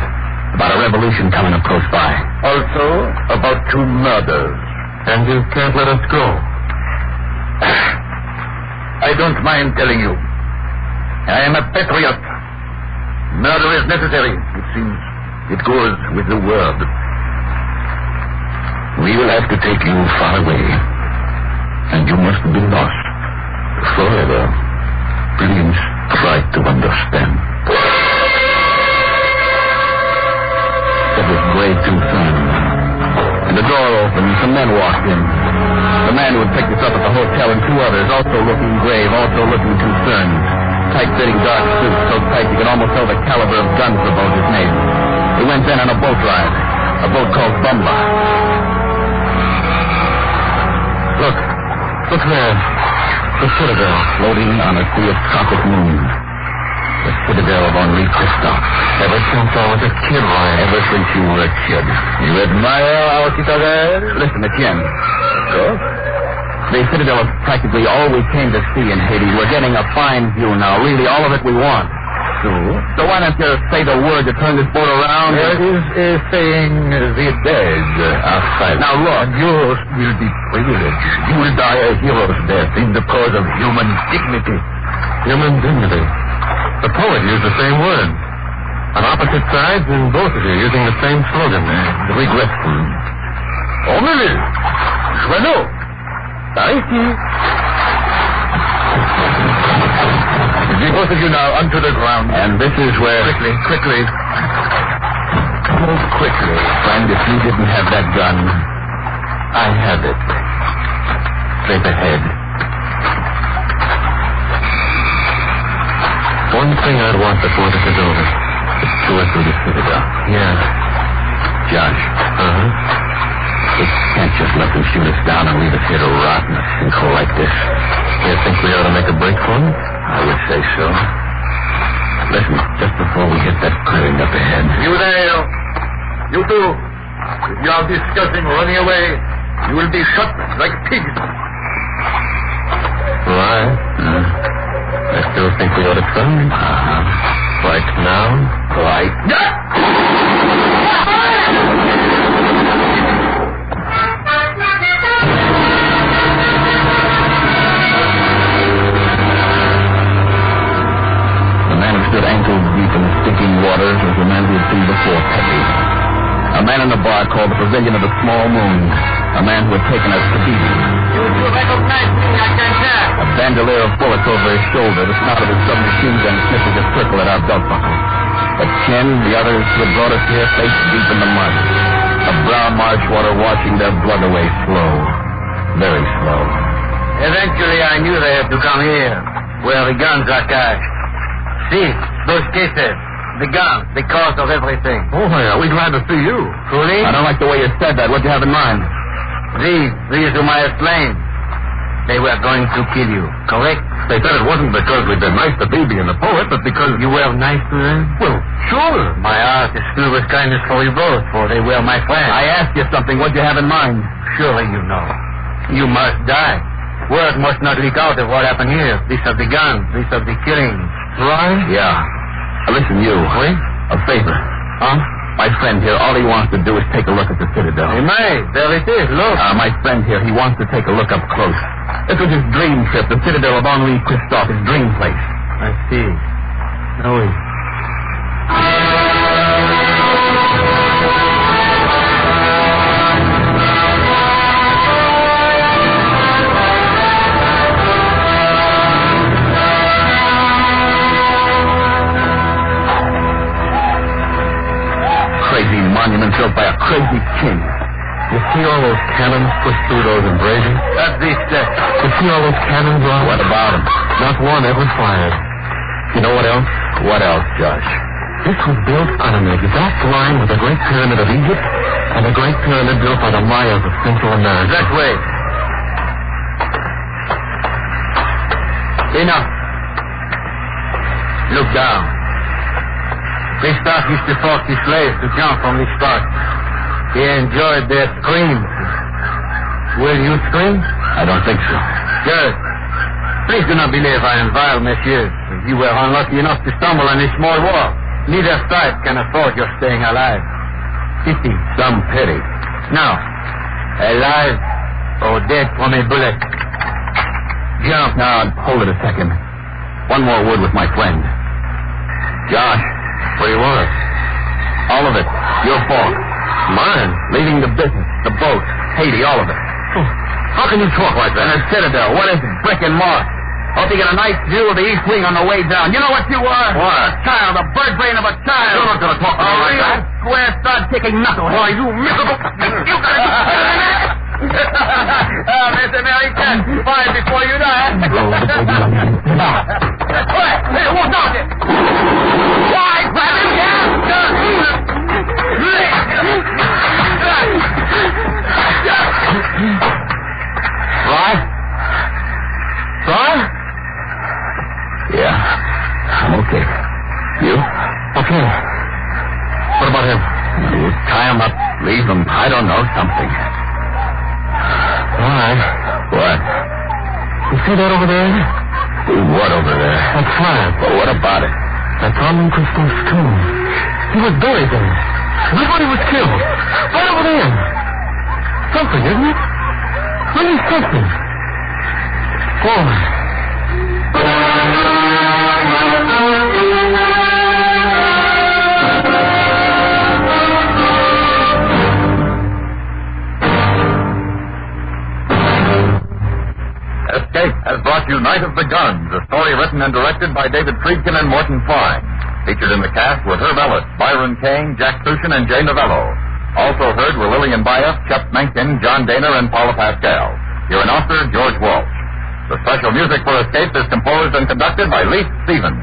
About a revolution coming up close by. Also, about 2 murders. And you can't let us go. I don't mind telling you. I am a patriot. Murder is necessary, it seems. It goes with the word. We will have to take you far away. And you must be lost forever. Please try to understand. It was grade 2 sun. And the door opened. Some men walked in. The man who had picked us up at the hotel and 2 others, also looking grave, also looking concerned. Tight-fitting dark suits, so tight you could almost tell the caliber of guns the boat was made. We went in on a boat ride. A boat called Bumba. Look there. The citadel. Floating on a sea of tropic moon. The citadel of Henri Christophe. Ever since I was a kid, Ryan. Ever since you were a kid. You admire our citadel? Listen, Etienne. So? The citadel is practically all we came to see in Haiti. We're getting a fine view now. Really, all of it we want. So why don't you say the word to turn this boat around? There is a saying, the dead are silent. Now, look. And yours will be privileged. You will die a hero's death in the cause of human dignity. Human dignity. The poet used the same word. On opposite sides, and both of you using the same slogan. Regretful. Omele. Chouano. Tahiti. Both of you now onto the ground. And this is where... Quickly. Move quickly. Friend, if you didn't have that gun, I have it. Straight ahead. One thing I'd want before this is over. To us through the citadel. Yeah. Josh. We can't just let them shoot us down and leave us here to rot in a sinkhole like this. You think we ought to make a break for them? I would say so. Listen, just before we hit that clearing up ahead. You there! You two! If you are discussing running away, you will be shot like pigs. Right. I still think we ought to try. Right now? Right. Stood ankle deep in the stinking waters was the man we had seen before, Pepe. A man in a bar called the Pavilion of the Small Moon. A man who had taken us to Pigeon. You recognize me, I can tell. A bandolier of bullets over his shoulder, the snout of his submachine gun sniffing a circle at our belt buckle. But Ken, the others who had brought us here, face deep in the mud. A brown marsh water washing their blood away slow. Very slow. Eventually I knew they had to come here, where the guns are cached. See, those cases. The gun, the cause of everything. Oh, yeah, we're glad to see you. Truly? I don't like the way you said that. What do you have in mind? These whom I have slain. They were going to kill you, correct? They said it wasn't because we'd been nice to Bibi and the poet, but because... You were nice to them? Well, sure. My heart is filled with kindness for you both, for they were my friends. I asked you something. What do you have in mind? Surely you know. You must die. Word must not leak out of what happened here. This of the gun, this of the killing. Right? Yeah. Listen, you. Oui? A favor. Huh? My friend here, all he wants to do is take a look at the Citadel. He may. There it is. Look. My friend here, he wants to take a look up close. This was his dream trip, the Citadel of Henri Christophe, his dream place. I see. Oh, oui. Crazy monument built by a crazy king. You see all those cannons pushed through those embrasures? That's the step. You see all those cannons, Ron? What about them? Not one ever fired. You know what else? What else, Josh? This was built on an exact line with the Great Pyramid of Egypt and the Great Pyramid built by the Mayas of Central America. That way. Enough. Look down. Christophe used to force his slaves to jump from this spot. He enjoyed their screams. Will you scream? I don't think so. Good. Please do not believe I am vile, messieurs. You were unlucky enough to stumble on this small wall. Neither side can afford your staying alive. Pity. Some pity. Now, alive or dead from a bullet. Jump. Now, hold it a second. One more word with my friend. Josh, what do you want? All of it. Your fault. Mine? Leaving the business, the boat, Haiti, all of it. Oh, how can you talk like that? And the Citadel, what is it? Brick and mortar. Hope you get a nice view of the East Wing on the way down. You know what you are? What? A child, a bird brain of a child. You're not going to talk to me like that. Square stud kicking knucklehead. Why, you miserable... You got to... Miss American, fine before you die. Hey, what's on it? Why, grab him, Fry? Fry? Yeah, I'm okay. You? Okay. What about him? You tie him up, leave him, I don't know, something. All right. What? You see that over there? What over there? That flag. Well, what about it? That's Henri Christophe's tomb. He was buried there. Nobody was killed. Right over there. Something, isn't it? Really something. Boy. Escape has brought you Night of the Guns, a story written and directed by David Friedkin and Morton Fine. Featured in the cast were Herb Ellis, Byron Kane, Jack Sushin, and Jay Novello. Also heard were Lillian Baeff, Shep Mencken, John Daner, and Paula Pascal. Your announcer, George Walsh. The special music for Escape is composed and conducted by Leif Stevens.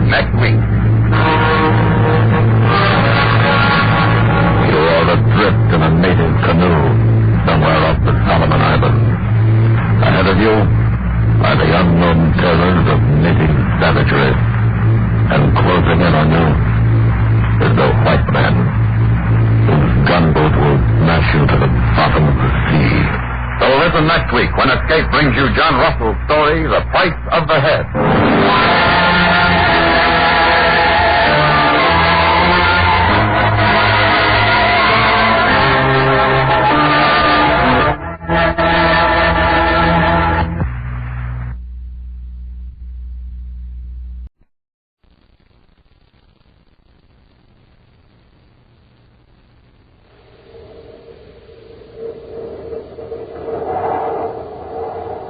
Next week. You are adrift in a native canoe somewhere off the Solomon Islands. Ahead of you are the unknown terrors of native savagery. And closing in on you is the white man whose gunboat will smash you to the bottom of the sea. So listen next week when Escape brings you John Russell's story, The Price of the Head.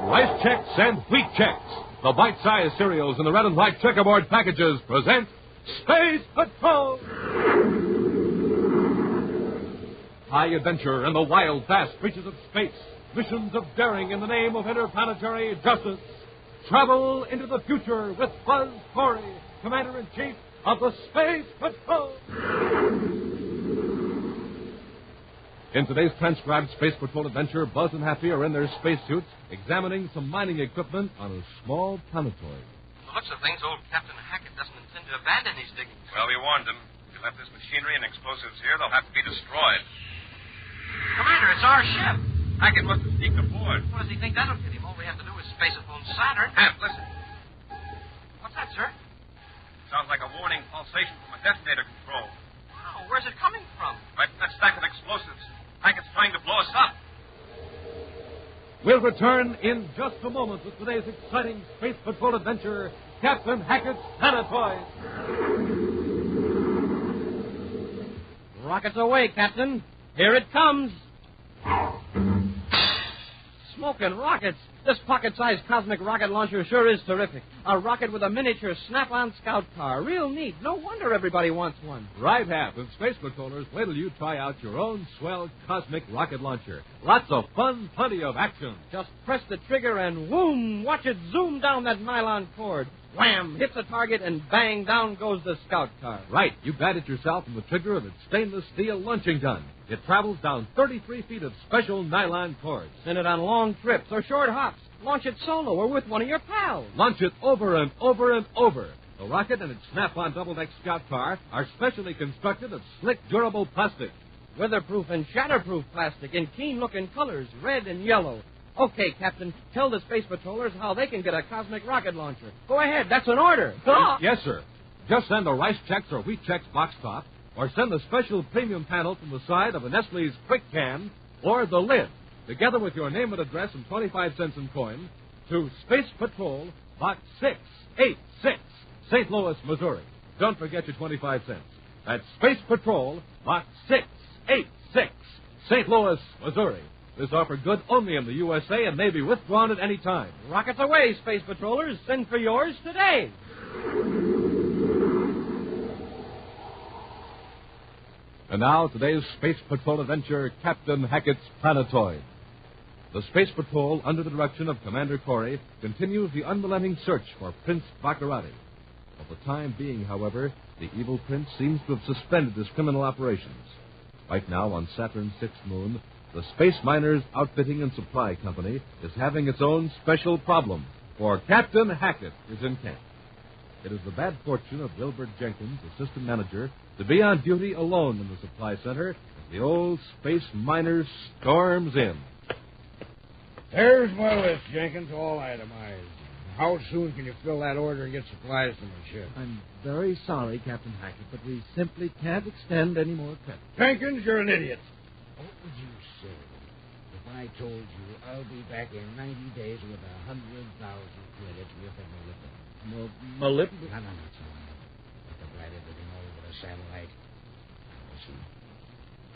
Rice Chex and Wheat Chex, the bite-sized cereals in the red and white checkerboard packages, present Space Patrol! High adventure in the wild, vast reaches of space. Missions of daring in the name of interplanetary justice. travel into the future with Buzz Corey, Commander-in-Chief of the Space Patrol. In today's transcribed Space Patrol adventure, Buzz and Happy are in their spacesuits examining some mining equipment on a small planetoid. The looks of things, old Captain Haggart doesn't intend to abandon these diggings. Well, we warned them. If you left this machinery and explosives here, they'll have to be destroyed. Commander, it's our ship. Haggart must have sneaked aboard. What does he think that'll get him? All we have to do is space it from Saturn. Hap, listen. What's that, sir? Sounds like a warning pulsation from a detonator control. Oh, where's it coming from? Right from that stack of explosives. Hackett's trying to blow us up. We'll return in just a moment with today's exciting Space Patrol adventure, Captain Hackett's Planetoid. Rockets away, Captain. Here it comes. Smoking rockets. This pocket-sized cosmic rocket launcher sure is terrific. A rocket with a miniature Snap-on scout car. Real neat. No wonder everybody wants one. Right, Hap. And Space Patrollers, wait till you try out your own swell cosmic rocket launcher. Lots of fun, plenty of action. Just press the trigger and whoom, watch it zoom down that nylon cord. Wham! Hits a target and bang, down goes the scout car. Right. You guide it yourself from the trigger of its stainless steel launching gun. It travels down 33 feet of special nylon cords. Send it on long trips or short hops. Launch it solo or with one of your pals. Launch it over and over and over. The rocket and its Snap-on double-deck scout car are specially constructed of slick, durable plastic. Weatherproof and shatterproof plastic in keen-looking colors, red and yellow. Okay, Captain, tell the Space Patrollers how they can get a cosmic rocket launcher. Go ahead, that's an order. Yes, sir. Just send a Rice Chex or Wheat Chex box top, or send the special premium panel from the side of a Nestle's Quick Can, or the lid, together with your name and address and 25 cents in coin, to Space Patrol, Box 686, St. Louis, Missouri. Don't forget your 25 cents. That's Space Patrol, Box 686, St. Louis, Missouri. This offer good only in the USA and may be withdrawn at any time. Rockets away, Space Patrollers. Send for yours today. And now, today's Space Patrol adventure, Captain Hackett's Planetoid. The Space Patrol, under the direction of Commander Corey, continues the unrelenting search for Prince Baccarati. For the time being, however, the evil prince seems to have suspended his criminal operations. Right now, on Saturn's sixth moon, the Space Miners Outfitting and Supply Company is having its own special problem, for Captain Hackett is in camp. It is the bad fortune of Wilbur Jenkins, assistant manager, to be on duty alone in the supply center as the old Space Miner storms in. There's my list, Jenkins, all itemized. How soon can you fill that order and get supplies to my ship? I'm very sorry, Captain Hackett, but we simply can't extend any more credit. Jenkins, you're an idiot. What would you say if I told you I'll be back in 90 days with 100,000 credits worth of molybdenum? Molybdenum? No, not so much. Like the brat everything all over the satellite. Listen,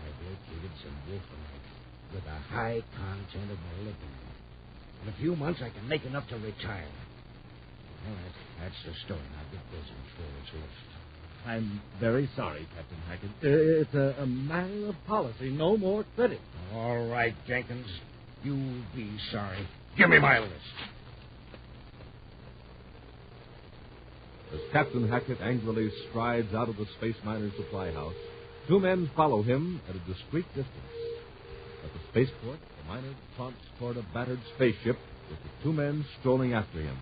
I've located some wolframite with a high content of molybdenum. In a few months, I can make enough to retire. Well, that's the story. Now get busy before it's lost. I'm very sorry, Captain Hackett. It's a matter of policy. No more credit. All right, Jenkins. You'll be sorry. Give me my list. As Captain Hackett angrily strides out of the Space Miners' supply house, two men follow him at a discreet distance. At the spaceport, the miner taunts toward a battered spaceship with the two men strolling after him.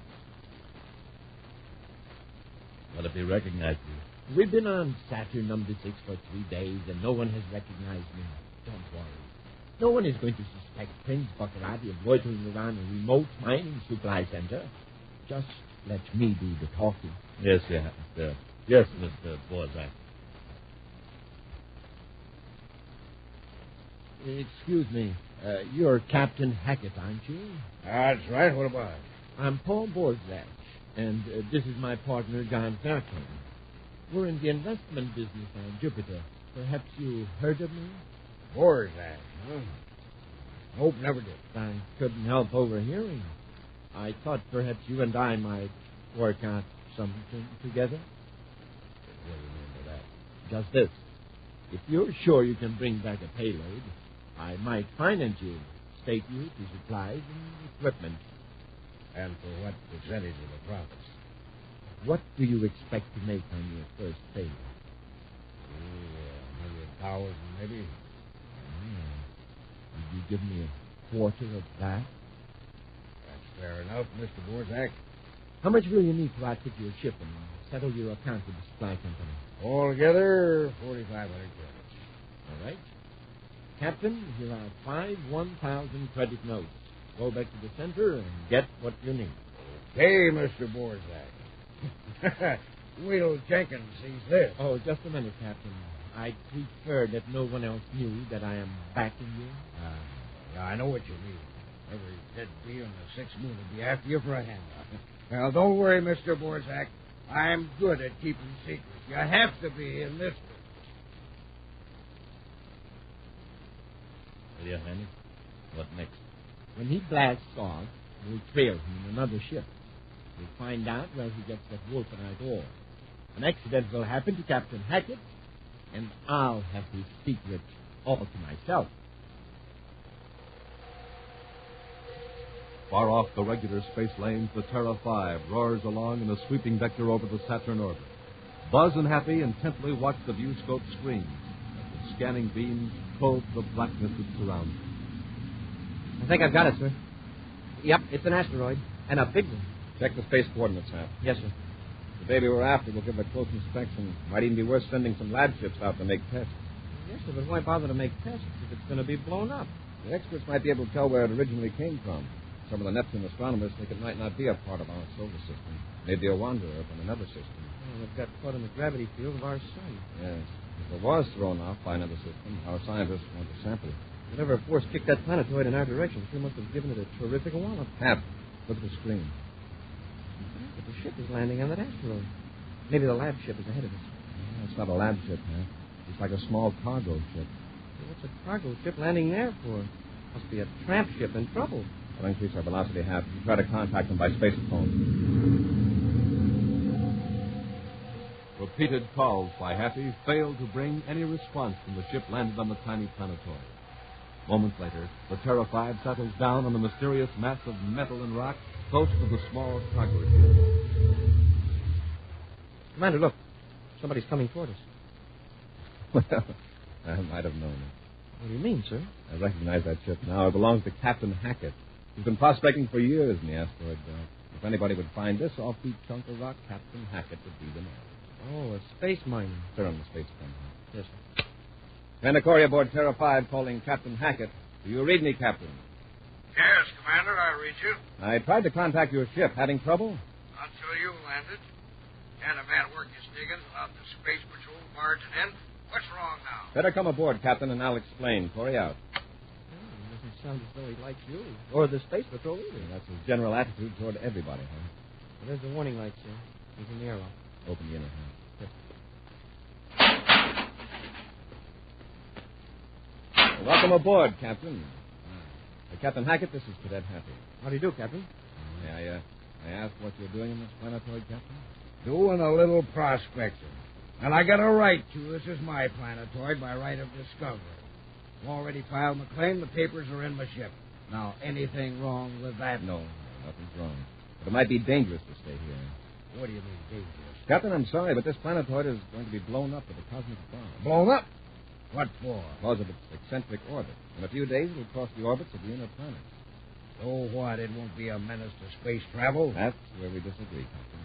What if he recognized me? We've been on Saturn number 6 for 3 days, and no one has recognized me. Don't worry. No one is going to suspect Prince Baccarati of loitering around a remote mining supply center. Just let me do the talking. Yes, Mr. Borzak. Excuse me. You're Captain Hackett, aren't you? That's right. What about it? I'm Paul Borzak, and this is my partner, John Fairclough. We're in the investment business on Jupiter. Perhaps you heard of me? Borzak, huh? Nope, never did. I couldn't help overhearing. I thought perhaps you and I might work out something together. What do you mean by that? Just this. If you're sure you can bring back a payload, I might finance you, stake you to supplies and equipment. And for what percentage of the profits? What do you expect to make on your first sale? 100,000, maybe. Would you give me a quarter of that? That's fair enough, Mr. Borzak. How much will you need to outfit your ship and settle your account with the supply company? Altogether, 4,500 credits. All right. Captain, here are 5 1,000 credit notes. Go back to the center and get what you need. Hey, Mr. Borzak. Will Jenkins sees this. Oh, just a minute, Captain. I'd prefer that no one else knew that I am backing you. Yeah, I know what you mean. Every dead bee on the 6th moon will be after you for a handout. Well, don't worry, Mr. Borzak. I'm good at keeping secrets. You have to be in this business. Yeah, Hanny. What next? When he blasts off, we'll trail him in another ship. We'll find out where he gets that wolfenite ore. An accident will happen to Captain Hackett, and I'll have his secret all to myself. Far off the regular space lanes, the Terra 5 roars along in a sweeping vector over the Saturn orbit. Buzz and Happy intently watch the viewscope screen as the scanning beams probe the blackness that surrounds them. I think I've got it, sir. Yep, it's an asteroid, and a big one. Check the space coordinates, Hap. Yes, sir. The baby we're after will give a close inspection. Might even be worth sending some lab ships out to make tests. Yes, sir, but why bother to make tests if it's going to be blown up? The experts might be able to tell where it originally came from. Some of the Neptune astronomers think it might not be a part of our solar system. Maybe a wanderer from another system. Well, it got caught in the gravity field of our sun. Yes. If it was thrown off by another system, our scientists want to sample it. Whatever force kicked that planetoid in our direction sure must have given it a terrific wallop. Hap, look at the screen. But the ship is landing on that asteroid. Maybe the lab ship is ahead of us. No, it's not a lab ship, Hap. It's like a small cargo ship. Well, what's a cargo ship landing there for? Must be a tramp ship in trouble. We'll increase our velocity, Hap. You try to contact them by spacephone. Repeated calls by Happy failed to bring any response from the ship landed on the tiny planetoid. Moments later, the Terra 5 settles down on the mysterious mass of metal and rock close to the small cargo ship. Commander, look. Somebody's coming toward us. Well, I might have known it. What do you mean, sir? I recognize that ship now. It belongs to Captain Hackett. He's been prospecting for years in the asteroid belt. If anybody would find this offbeat chunk of rock, Captain Hackett would be the man. Oh, a space miner. They're on the space gun. Yes, sir. Commander aboard Terra 5 calling Captain Hackett. Do you read me, Captain? Yes, Commander, I read you. I tried to contact your ship. Having trouble? Until you landed. And a man working his diggings allowed the space patrol barging in. What's wrong now? Better come aboard, Captain, and I'll explain. Corey out. It doesn't sound as though he likes you. Or the space patrol either. That's his general attitude toward everybody, huh? Well, there's the warning light, sir. He's in the airlock. Open the inner hand. Well, welcome aboard, Captain. Captain Hackett, this is Cadet Happy. How do you do, Captain? May I ask what you're doing in this planetoid, Captain? Doing a little prospecting. And I got a right to. This is my planetoid by right of discovery. I've already filed my claim. The papers are in my ship. Now, anything wrong with that? No, nothing's wrong. But it might be dangerous to stay here. What do you mean, dangerous? Captain, I'm sorry, but this planetoid is going to be blown up with a cosmic bomb. Blown up? What for? Because of its eccentric orbit. In a few days, it'll cross the orbits of the inner planets. So what? It won't be a menace to space travel? That's where we disagree, Captain.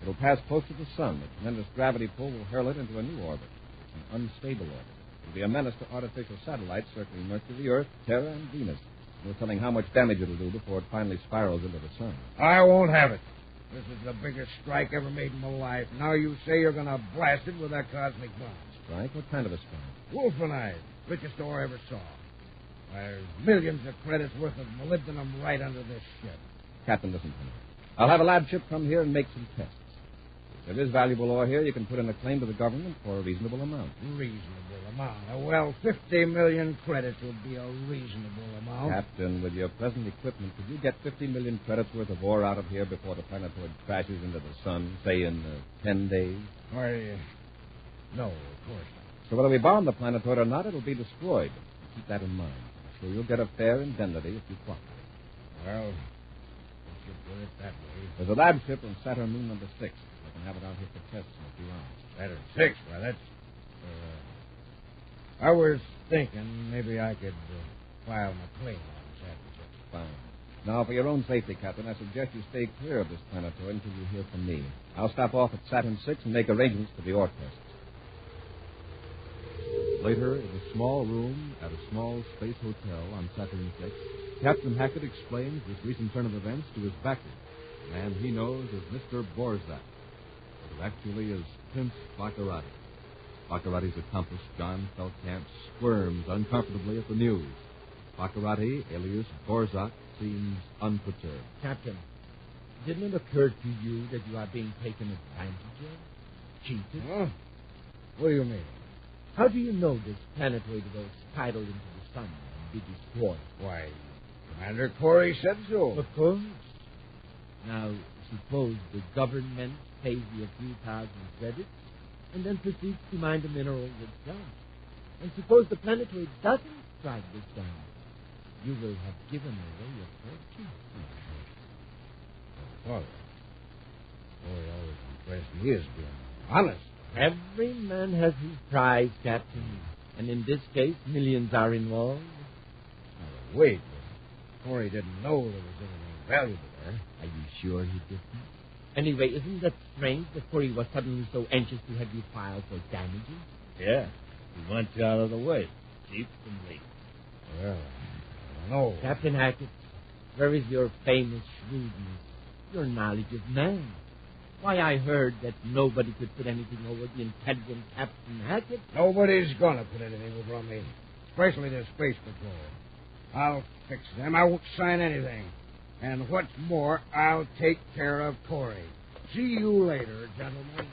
It'll pass close to the sun. A tremendous gravity pull will hurl it into a new orbit. It's an unstable orbit. It'll be a menace to artificial satellites circling Mercury, Earth, Terra, and Venus. No telling how much damage it'll do before it finally spirals into the sun. I won't have it. This is the biggest strike ever made in my life. Now you say you're going to blast it with that cosmic bomb. Strike? What kind of a strike? Wolfenite. Richest ore I ever saw. There's millions of credits worth of molybdenum right under this ship. Captain, listen to me. I'll have a lab ship come here and make some tests. If there is valuable ore here, you can put in a claim to the government for a reasonable amount. Reasonable amount? Well, 50 million credits would be a reasonable amount. Captain, with your present equipment, could you get 50 million credits worth of ore out of here before the planetoid crashes into the sun, say in 10 days? Why, no, of course not. So whether we bomb the planetoid or not, it'll be destroyed. Keep that in mind. So you'll get a fair indemnity if you cooperate. Well, if you put it that way. There's a lab ship on Saturn moon number 6. I can have it out here for tests in a few hours. Saturn 6? Well, that's... I was thinking maybe I could file my claim on Saturn 6. Fine. Now, for your own safety, Captain, I suggest you stay clear of this planetoid until you hear from me. I'll stop off at Saturn 6 and make arrangements for the ore tests. Later, in a small room at a small space hotel on Saturn 6, Captain Haggart explains this recent turn of events to his backer, a man he knows as Mr. Borzak, but who actually is Prince Baccarati. Baccarati's accomplice, John Feldkamp, squirms uncomfortably at the news. Baccarati, alias Borzak, seems unperturbed. Captain, didn't it occur to you that you are being taken advantage of? Cheated? Huh? What do you mean? How do you know this planetoid will spiral into the sun and be destroyed? Why, Commander Corey said so. Of course. Now, suppose the government pays you a few thousand credits and then proceeds to mine the minerals itself. And suppose the planetoid doesn't strike the sun. You will have given away your fortune. Father, Corey always impressed me as being honest. Every man has his price, Captain. And in this case, millions are involved. Now, wait. Corey didn't know there was anything valuable there. Are you sure he didn't? Anyway, isn't that strange that Corey was suddenly so anxious to have you file for damages? Yeah. He wants you out of the way. Cheap and late. Well, I don't know. Captain Hackett, where is your famous shrewdness, your knowledge of man? Why, I heard that nobody could put anything over the intelligent Captain Hackett. Nobody's going to put anything over on me, especially the Space Patrol. I'll fix them. I won't sign anything. And what's more, I'll take care of Corey. See you later, gentlemen.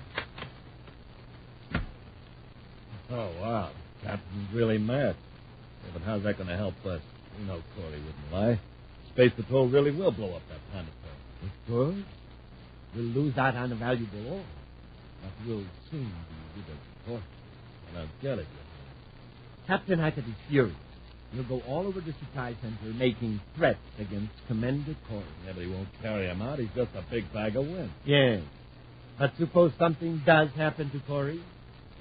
Oh, wow. Captain's really mad. Yeah, but how's that going to help us? You know Corey wouldn't lie. Space Patrol really will blow up that planetoid. Of course. We'll lose out on a valuable ore. But we'll soon be rid of the force. And I'll get it. Captain Hackett is furious. He'll go all over the supply center making threats against Commander Corey. Yeah, but he won't carry him out. He's just a big bag of wind. Yes. But suppose something does happen to Corey,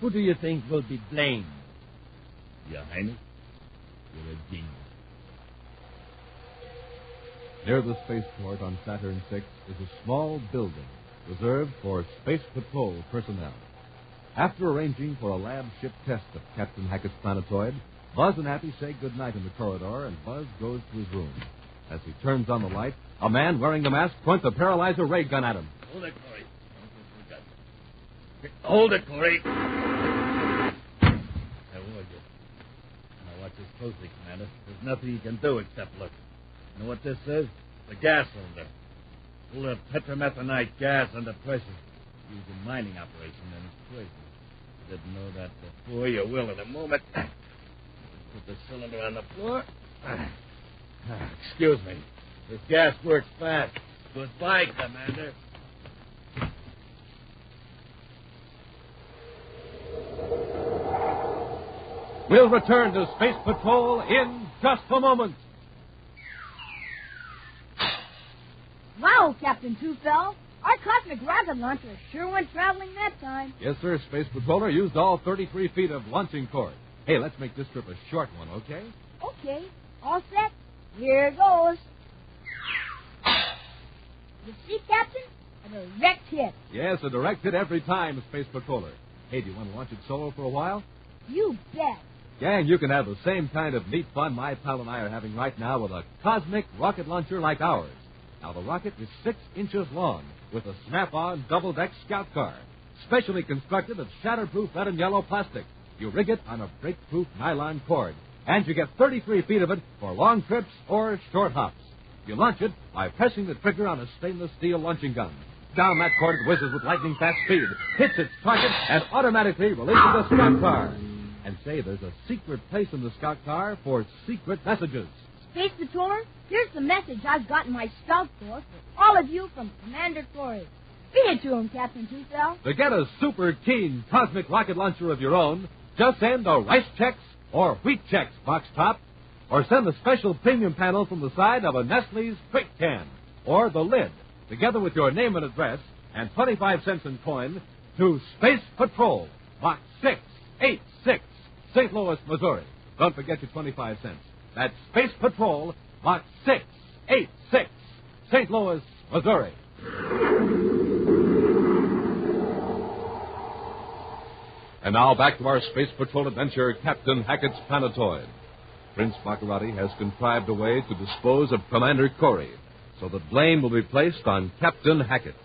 who do you think will be blamed? Your Highness, you're a genius. Near the spaceport on Saturn 6 is a small building reserved for Space Patrol personnel. After arranging for a lab ship test of Captain Hackett's planetoid, Buzz and Happy say goodnight in the corridor, and Buzz goes to his room. As he turns on the light, a man wearing the mask points a paralyzer ray gun at him. Hold it, Corey. Hold it, Corey. I warned you. Now watch this closely, Commander. There's nothing you can do except look. You know what this is? The gas cylinder. Full of tetramethanite gas under pressure. Used in mining operation and it's poison. Didn't know that before. You will in a moment. Put the cylinder on the floor. Excuse me. This gas works fast. Goodbye, Commander. We'll return to Space Patrol in just a moment. Wow, Captain Two-Fell. Our cosmic rocket launcher sure went traveling that time. Yes, sir. Space Patroller used all 33 feet of launching cord. Hey, let's make this trip a short one, okay? Okay. All set? Here goes. You see, Captain? A direct hit. Yes, a direct hit every time, Space Patroller. Hey, do you want to launch it solo for a while? You bet. Gang, you can have the same kind of neat fun my pal and I are having right now with a cosmic rocket launcher like ours. Now, the rocket is 6 inches long with a snap-on double-deck scout car, specially constructed of shatterproof red and yellow plastic. You rig it on a break-proof nylon cord, and you get 33 feet of it for long trips or short hops. You launch it by pressing the trigger on a stainless steel launching gun. Down that cord it whizzes with lightning-fast speed, hits its target, and automatically releases the scout car. And say, there's a secret place in the scout car for secret messages. Space Patroller, here's the message I've got in my scout force for all of you from Commander Corey. Read it to him, Captain Two-Fell. To get a super keen cosmic rocket launcher of your own, just send a Rice Chex or Wheat Chex box top, or send the special premium panel from the side of a Nestle's Quick Can. or the lid, together with your name and address, and 25 cents in coin, to Space Patrol, Box 686, St. Louis, Missouri. Don't forget your 25 cents. That's Space Patrol, Box 686, St. Louis, Missouri. And now back to our Space Patrol adventure, Captain Hackett's Planetoid. Prince Baccarati has contrived a way to dispose of Commander Corey, so the blame will be placed on Captain Hackett.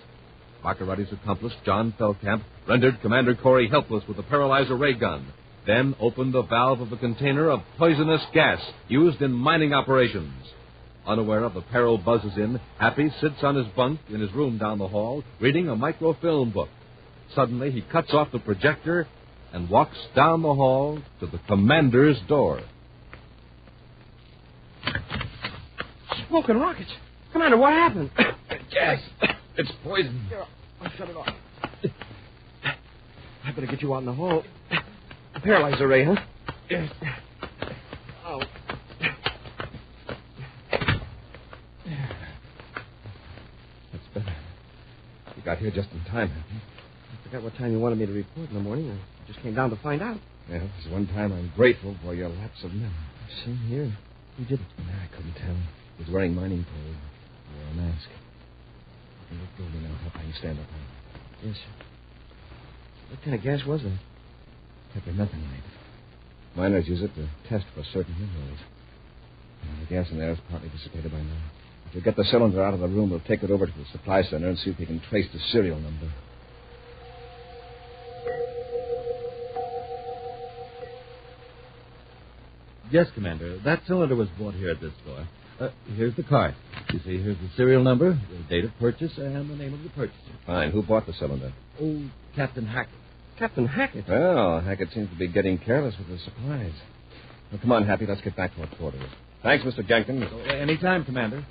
Baccarati's accomplice, John Feldkamp, rendered Commander Corey helpless with a paralyzer ray gun, then opened the valve of a container of poisonous gas used in mining operations. Unaware of the peril buzzes in, Happy sits on his bunk in his room down the hall, reading a microfilm book. Suddenly, he cuts off the projector and walks down the hall to the commander's door. Smoking rockets. Commander, what happened? Gas. It's poison. Here, I'll shut it off. I better get you out in the hall. A paralyzer ray, huh? Yes. Oh. That's better. You got here just in time, Happy. I forgot what time you wanted me to report in the morning. I just came down to find out. Yeah, this is one time I'm grateful for your lapse of memory. Same here. Who did it? I couldn't tell. He was wearing mining clothes. He wore a mask. You look over now. Hope I can stand up on it. Yes, sir. What kind of gas was that? Peppermethanite. Miners use it to test for certain minerals. The gas in there is partly dissipated by now. If you get the cylinder out of the room, we'll take it over to the supply center and see if we can trace the serial number. Yes, Commander. That cylinder was bought here at this store. Here's the card. You see, here's the serial number, the date of purchase, and the name of the purchaser. Fine. Who bought the cylinder? Oh, Captain Hackett. Captain Hackett? Well, Hackett seems to be getting careless with his supplies. Well, come on, Happy. Let's get back to our quarters. Thanks, Mr. Jenkins. Anytime, Commander.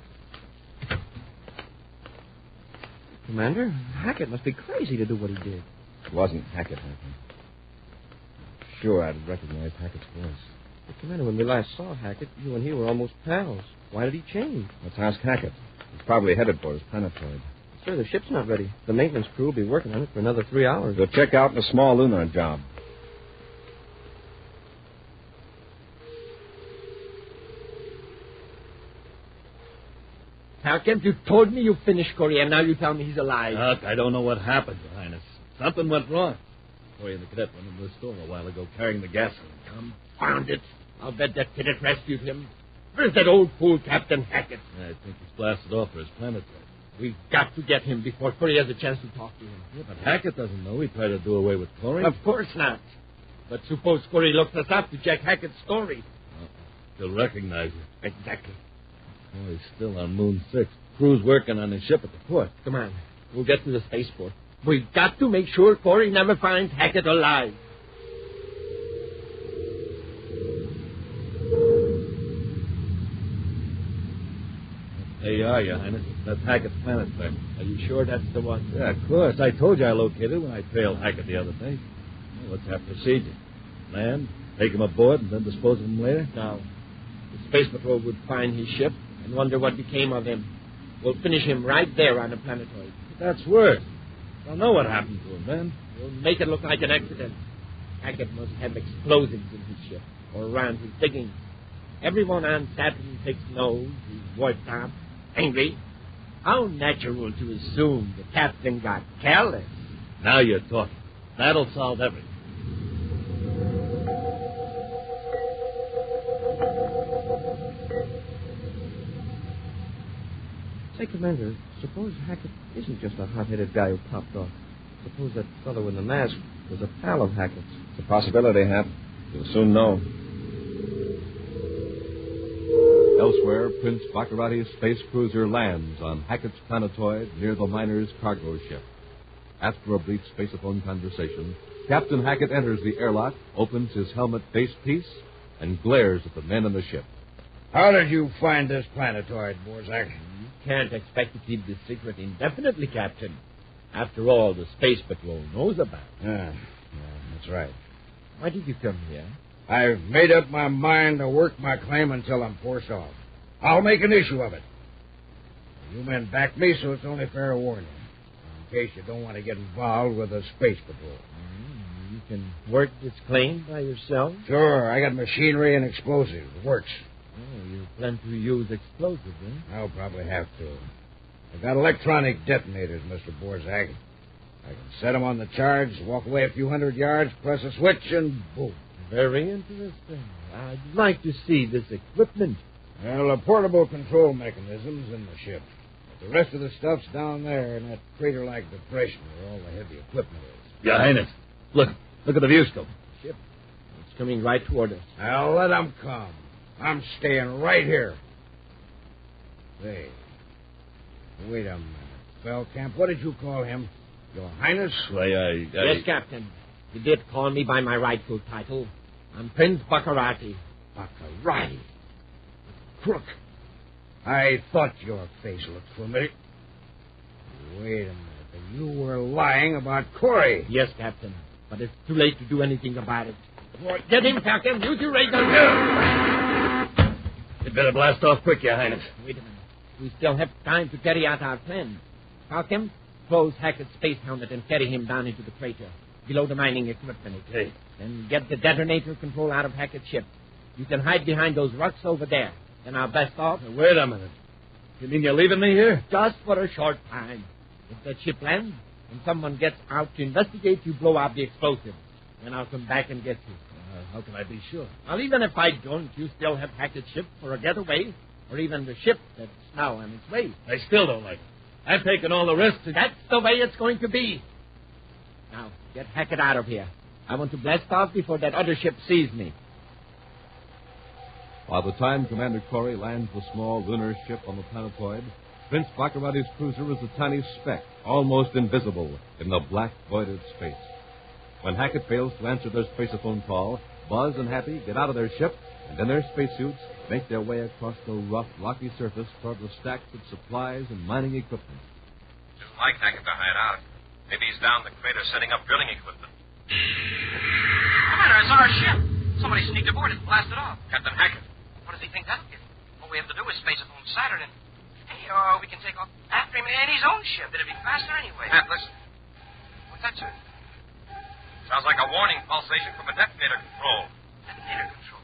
Commander, Hackett must be crazy to do what he did. It wasn't Hackett, Hackett. Sure, I'd recognize Hackett's voice. But, Commander, when we last saw Hackett, you and he were almost pals. Why did he change? Let's ask Hackett. He's probably headed for his Planetoid. Sir, the ship's not ready. The maintenance crew will be working on it for another 3 hours. They'll check out in a small lunar job. Hackett, you told me you finished Corey, and now you tell me he's alive. Look, I don't know what happened, Your Highness. Something went wrong. Corey and the cadet went into the store a while ago carrying the gasoline. Confound it. I'll bet that cadet rescued him. Where's that old fool, Captain Hackett? I think he's blasted off for his Planetoid. We've got to get him before Corey has a chance to talk to him. Yeah, but Hackett doesn't know. He tried to do away with Corey. Of course not. But suppose Corey looks us up to check Hackett's story. He'll recognize it. Exactly. Oh, he's still on Moon 6. Crew's working on his ship at the port. Come on. We'll get to the spaceport. We've got to make sure Corey never finds Hackett alive. There you are, Your Highness. That's Hackett's Planetoid. Are you sure that's the one? Yeah, of course. I told you I located it when I trailed Hackett the other day. Well, what's our procedure? Land, take him aboard, and then dispose of him later? No. The Space Patrol would find his ship and wonder what became of him. We'll finish him right there on the Planetoid. That's worse. They'll know what happened to him, then. We'll make it look like an accident. Hackett must have explosives in his ship or around his diggings. Everyone on Saturn VI knows he's wiped out, angry. How natural to assume the captain got careless. Now you're talking. That'll solve everything. Say, Commander, suppose Hackett isn't just a hot-headed guy who popped off. Suppose that fellow in the mask was a pal of Hackett's. It's a possibility, Hap. You'll soon know. Elsewhere, Prince Baccarati's space cruiser lands on Hackett's Planetoid near the miner's cargo ship. After a brief spaceophone conversation, Captain Hackett enters the airlock, opens his helmet facepiece, and glares at the men in the ship. How did you find this Planetoid, Borzak? You can't expect to keep this secret indefinitely, Captain. After all, the Space Patrol knows about it. Yeah, that's right. Why did you come here? I've made up my mind to work my claim until I'm forced off. I'll make an issue of it. You men back me, so it's only fair to warn you. In case you don't want to get involved with the space patrol. You can work this claim by yourself? Sure, I got machinery and explosives. It works. Oh, you plan to use explosives, eh? I'll probably have to. I've got electronic detonators, Mr. Borzak. I can set them on the charge, walk away a few hundred yards, press a switch, and boom. Very interesting. I'd like to see this equipment. Well, the portable control mechanism's in the ship. But the rest of the stuff's down there in that crater-like depression where all the heavy equipment is. Your Highness, look at the view scope. Ship. It's coming right toward us. Now let them come. I'm staying right here. Say, wait a minute. Feldkamp, what did you call him? Your Highness? Yes, Captain. You did call me by my rightful title. I'm Prince Baccarati. Baccarati? Crook. I thought your face looked familiar. Wait a minute. You were lying about Corey. Yes, Captain. But it's too late to do anything about it. Get him, Captain. Use your ray gun. You'd better blast off quick, Your Highness. Wait a minute. We still have time to carry out our plan. Falcon, close Hackett's space helmet and carry him down into the crater, below the mining equipment. Okay. Then get the detonator control out of Hackett's ship. You can hide behind those rocks over there. Then I'll blast off. Wait a minute. You mean you're leaving me here? Just for a short time. If that ship lands and someone gets out to investigate, you blow out the explosives. Then I'll come back and get you. How can I be sure? Well, even if I don't, you still have Hackett's ship for a getaway, or even the ship that's now on its way. I still don't like it. I've taken all the risks. That's the way it's going to be. Now, get Hackett out of here. I want to blast off before that other ship sees me. By the time Commander Corey lands the small lunar ship on the Planetoid, Prince Baccarati's cruiser is a tiny speck, almost invisible, in the black, voided space. When Hackett fails to answer their spaceophone call, Buzz and Happy get out of their ship and in their spacesuits make their way across the rough, rocky surface toward the stacks of supplies and mining equipment. Didn't like Hackett to hide out. Maybe he's down the crater setting up drilling equipment. Commander, it's our ship. Somebody sneaked aboard and blasted off. Captain Hackett. What does he think that'll get? All we have to do is space phone Saturn and... Hey, we can take off after him in his own ship. It'll be faster anyway. Pat, listen. What's that, sir? Sounds like a warning pulsation from a detonator control. Detonator control?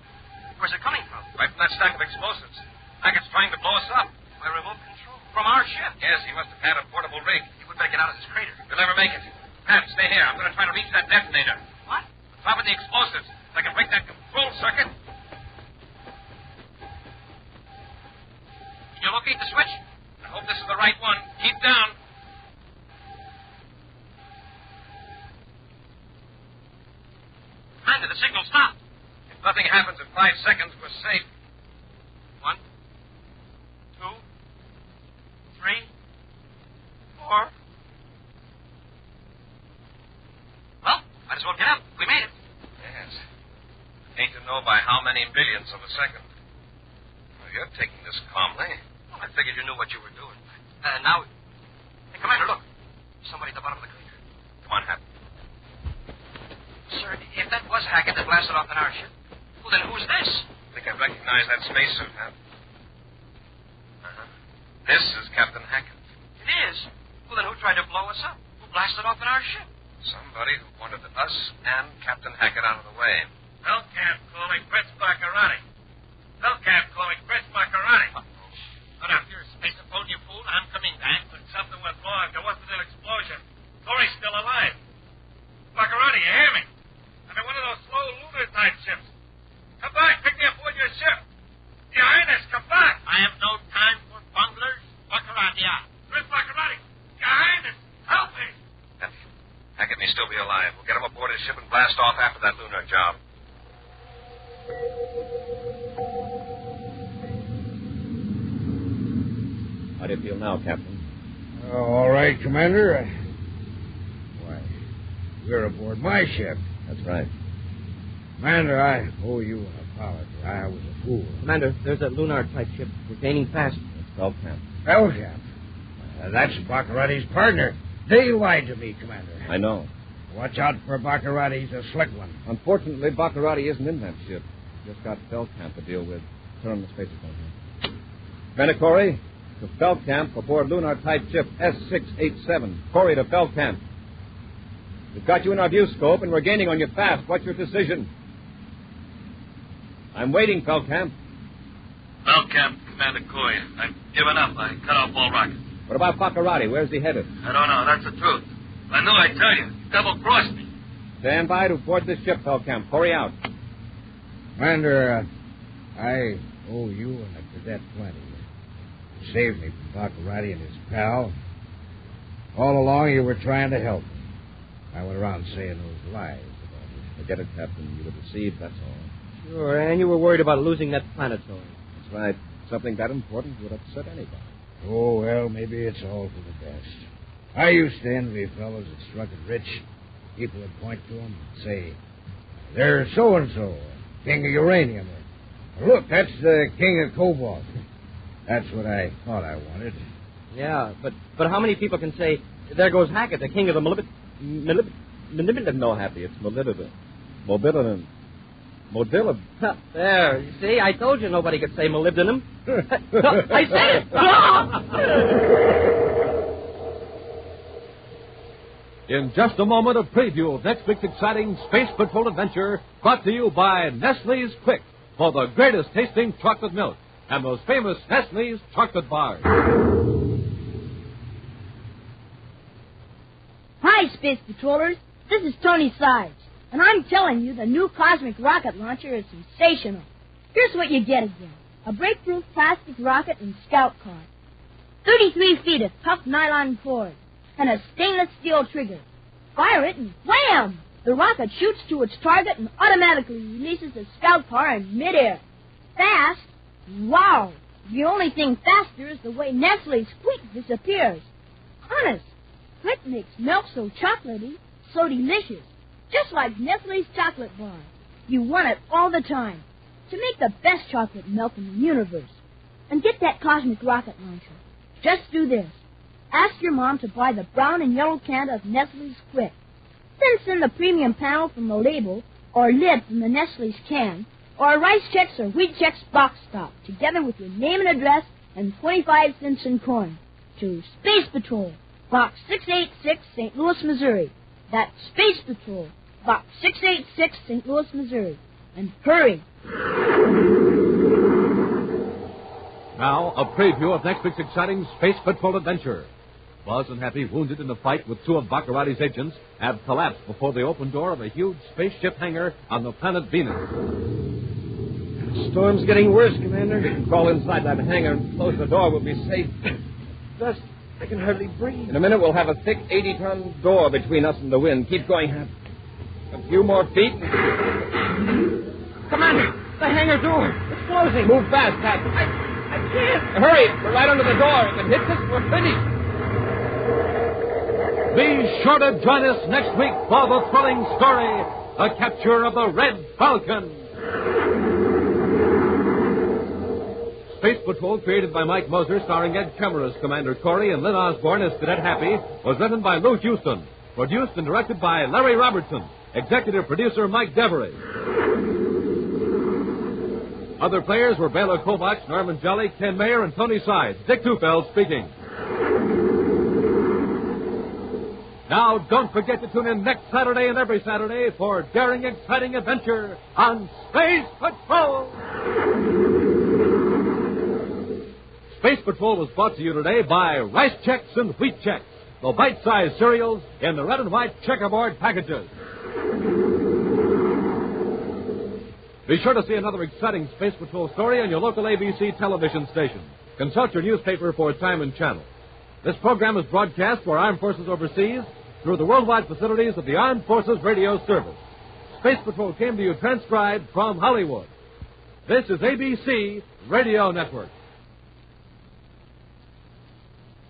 Where's it coming from? Right from that stack of explosives. Hackett's trying to blow us up. By remote control? From our ship? Yes, he must have had a portable rig. He would better get out of this crater. You'll never make it. Pat, stay here. I'm going to try to reach that detonator. What? The top of the explosives. I can break that control circuit. Can you locate the switch? I hope this is the right one. Keep down. Commander, the signal stopped. If nothing happens in 5 seconds, we're safe. 1, 2, 3, 4. Well, might as well get up. We made it. Yes. Hate to know by how many millionths of a second. Well, you're taking this calmly. Well, I figured you knew what you were doing. Now... Hey, Commander, look. Somebody at the bottom of the crater. Come on, Hap. Sir, if that was Hackett that blasted off in our ship, well, then who's this? I think I recognize that spacesuit, Hap. This is Captain Hackett. It is? Well, then who tried to blow us up? Who blasted off in our ship? Somebody who wanted us and Captain Hackett out of the way. Feldkamp calling Prince Baccarati. Feldkamp calling Prince Baccarati. Put up your spaceophone, you fool. I'm coming back. But something went wrong. There wasn't an explosion. Corey's still alive. Baccarati, you hear me? I'm in one of those slow lunar type ships. Come back. Pick me aboard your ship. Your Highness, come back. I have no time for bunglers. Baccarati out. Prince Baccarati. Your Highness, help me. Hackett may still be alive. We'll get him aboard his ship and blast off after that lunar job. How do you feel now, Captain? All right, Commander. Why, you're aboard my ship. That's right. Commander, I owe you an apology. I was a fool. Commander, there's a lunar-type ship. We're gaining fast. It's Feldkamp. Feldkamp? That's Baccarati's partner. They lied to me, Commander. I know. Watch out for Baccarati. He's a slick one. Unfortunately, Baccarati isn't in that ship. Just got Feldkamp to deal with. Turn on the spaceophone here. Commander Corey, to Feldkamp aboard lunar-type ship S687. Corey to Feldkamp. We've got you in our view scope, and we're gaining on you fast. What's your decision? I'm waiting, Feldkamp. Feldkamp, Commander Corey. I've given up. I cut off all rockets. What about Baccarati? Where's he headed? I don't know. That's the truth. If I knew, I'd tell you. You double-crossed me. Stand by to board this ship, Feldkamp. Corey out. Commander, I owe you and the cadet plenty. You saved me from Baccarati and his pal. All along, you were trying to help me. I went around saying those lies about you. Forget it, Captain. You were deceived, that's all. Sure, and you were worried about losing that Planetoid. That's right. Something that important would upset anybody. Oh, well, maybe it's all for the best. I used to envy fellows that struck it rich. People would point to them and say, "There's so-and-so, king of uranium." Or, "Look, that's the king of cobalt." That's what I thought I wanted. Yeah, but how many people can say, "There goes Haggart, the king of the molybdenum"? No, Happy, it's molybdenum. Molybdenum. There, you see, I told you nobody could say molybdenum. I said it! In just a moment, a preview of next week's exciting Space Patrol adventure brought to you by Nestle's Quick for the greatest tasting chocolate milk and those famous Nestle's chocolate bars. Hi, Space Patrollers. This is Tony Sides, and I'm telling you the new cosmic rocket launcher is sensational. Here's what you get again. A breakproof plastic rocket and scout car. 33 feet of tough nylon cord. And a stainless steel trigger. Fire it and wham! The rocket shoots to its target and automatically releases the scout car in midair. Fast? Wow! The only thing faster is the way Nestle's Quick disappears. Honest, Quick makes milk so chocolatey, so delicious. Just like Nestle's chocolate bar. You want it all the time. To make the best chocolate milk in the universe. And get that cosmic rocket launcher. Just do this. Ask your mom to buy the brown and yellow can of Nestle's Quick. Then send the premium panel from the label, or lid from the Nestle's can, or a Rice Chex or Wheat Chex box top, together with your name and address and 25 cents in coin, to Space Patrol, Box 686, St. Louis, Missouri. That's Space Patrol, Box 686, St. Louis, Missouri. And hurry. Now, a preview of next week's exciting Space Patrol adventure. Buzz and Happy, wounded in a fight with two of Baccarati's agents, have collapsed before the open door of a huge spaceship hangar on the planet Venus. The storm's getting worse, Commander. We can crawl inside that hangar and close the door. We'll be safe. Dust. I can hardly breathe. In a minute, we'll have a thick 80-ton door between us and the wind. Keep going, Hap. A few more feet. Commander, the hangar door. It's closing. Move fast, Hap. I can't. Hurry. We're right under the door. If it hits us, we're finished. Be sure to join us next week for the thrilling story, The Capture of the Red Falcon. Space Patrol, created by Mike Moser, starring Ed Kemmer as Commander Corey and Lynn Osborne as Cadet Happy, was written by Lou Houston, produced and directed by Larry Robertson, executive producer Mike Devery. Other players were Bela Kovacs, Norman Jelly, Ken Mayer, and Tony Sides. Dick Tufeld speaking. Now, don't forget to tune in next Saturday and every Saturday for daring, exciting adventure on Space Patrol. Space Patrol was brought to you today by Rice Chex and Wheat Chex, the bite-sized cereals in the red and white checkerboard packages. Be sure to see another exciting Space Patrol story on your local ABC television station. Consult your newspaper for time and channel. This program is broadcast for Armed Forces overseas through the worldwide facilities of the Armed Forces Radio Service. Space Patrol came to you transcribed from Hollywood. This is ABC Radio Network.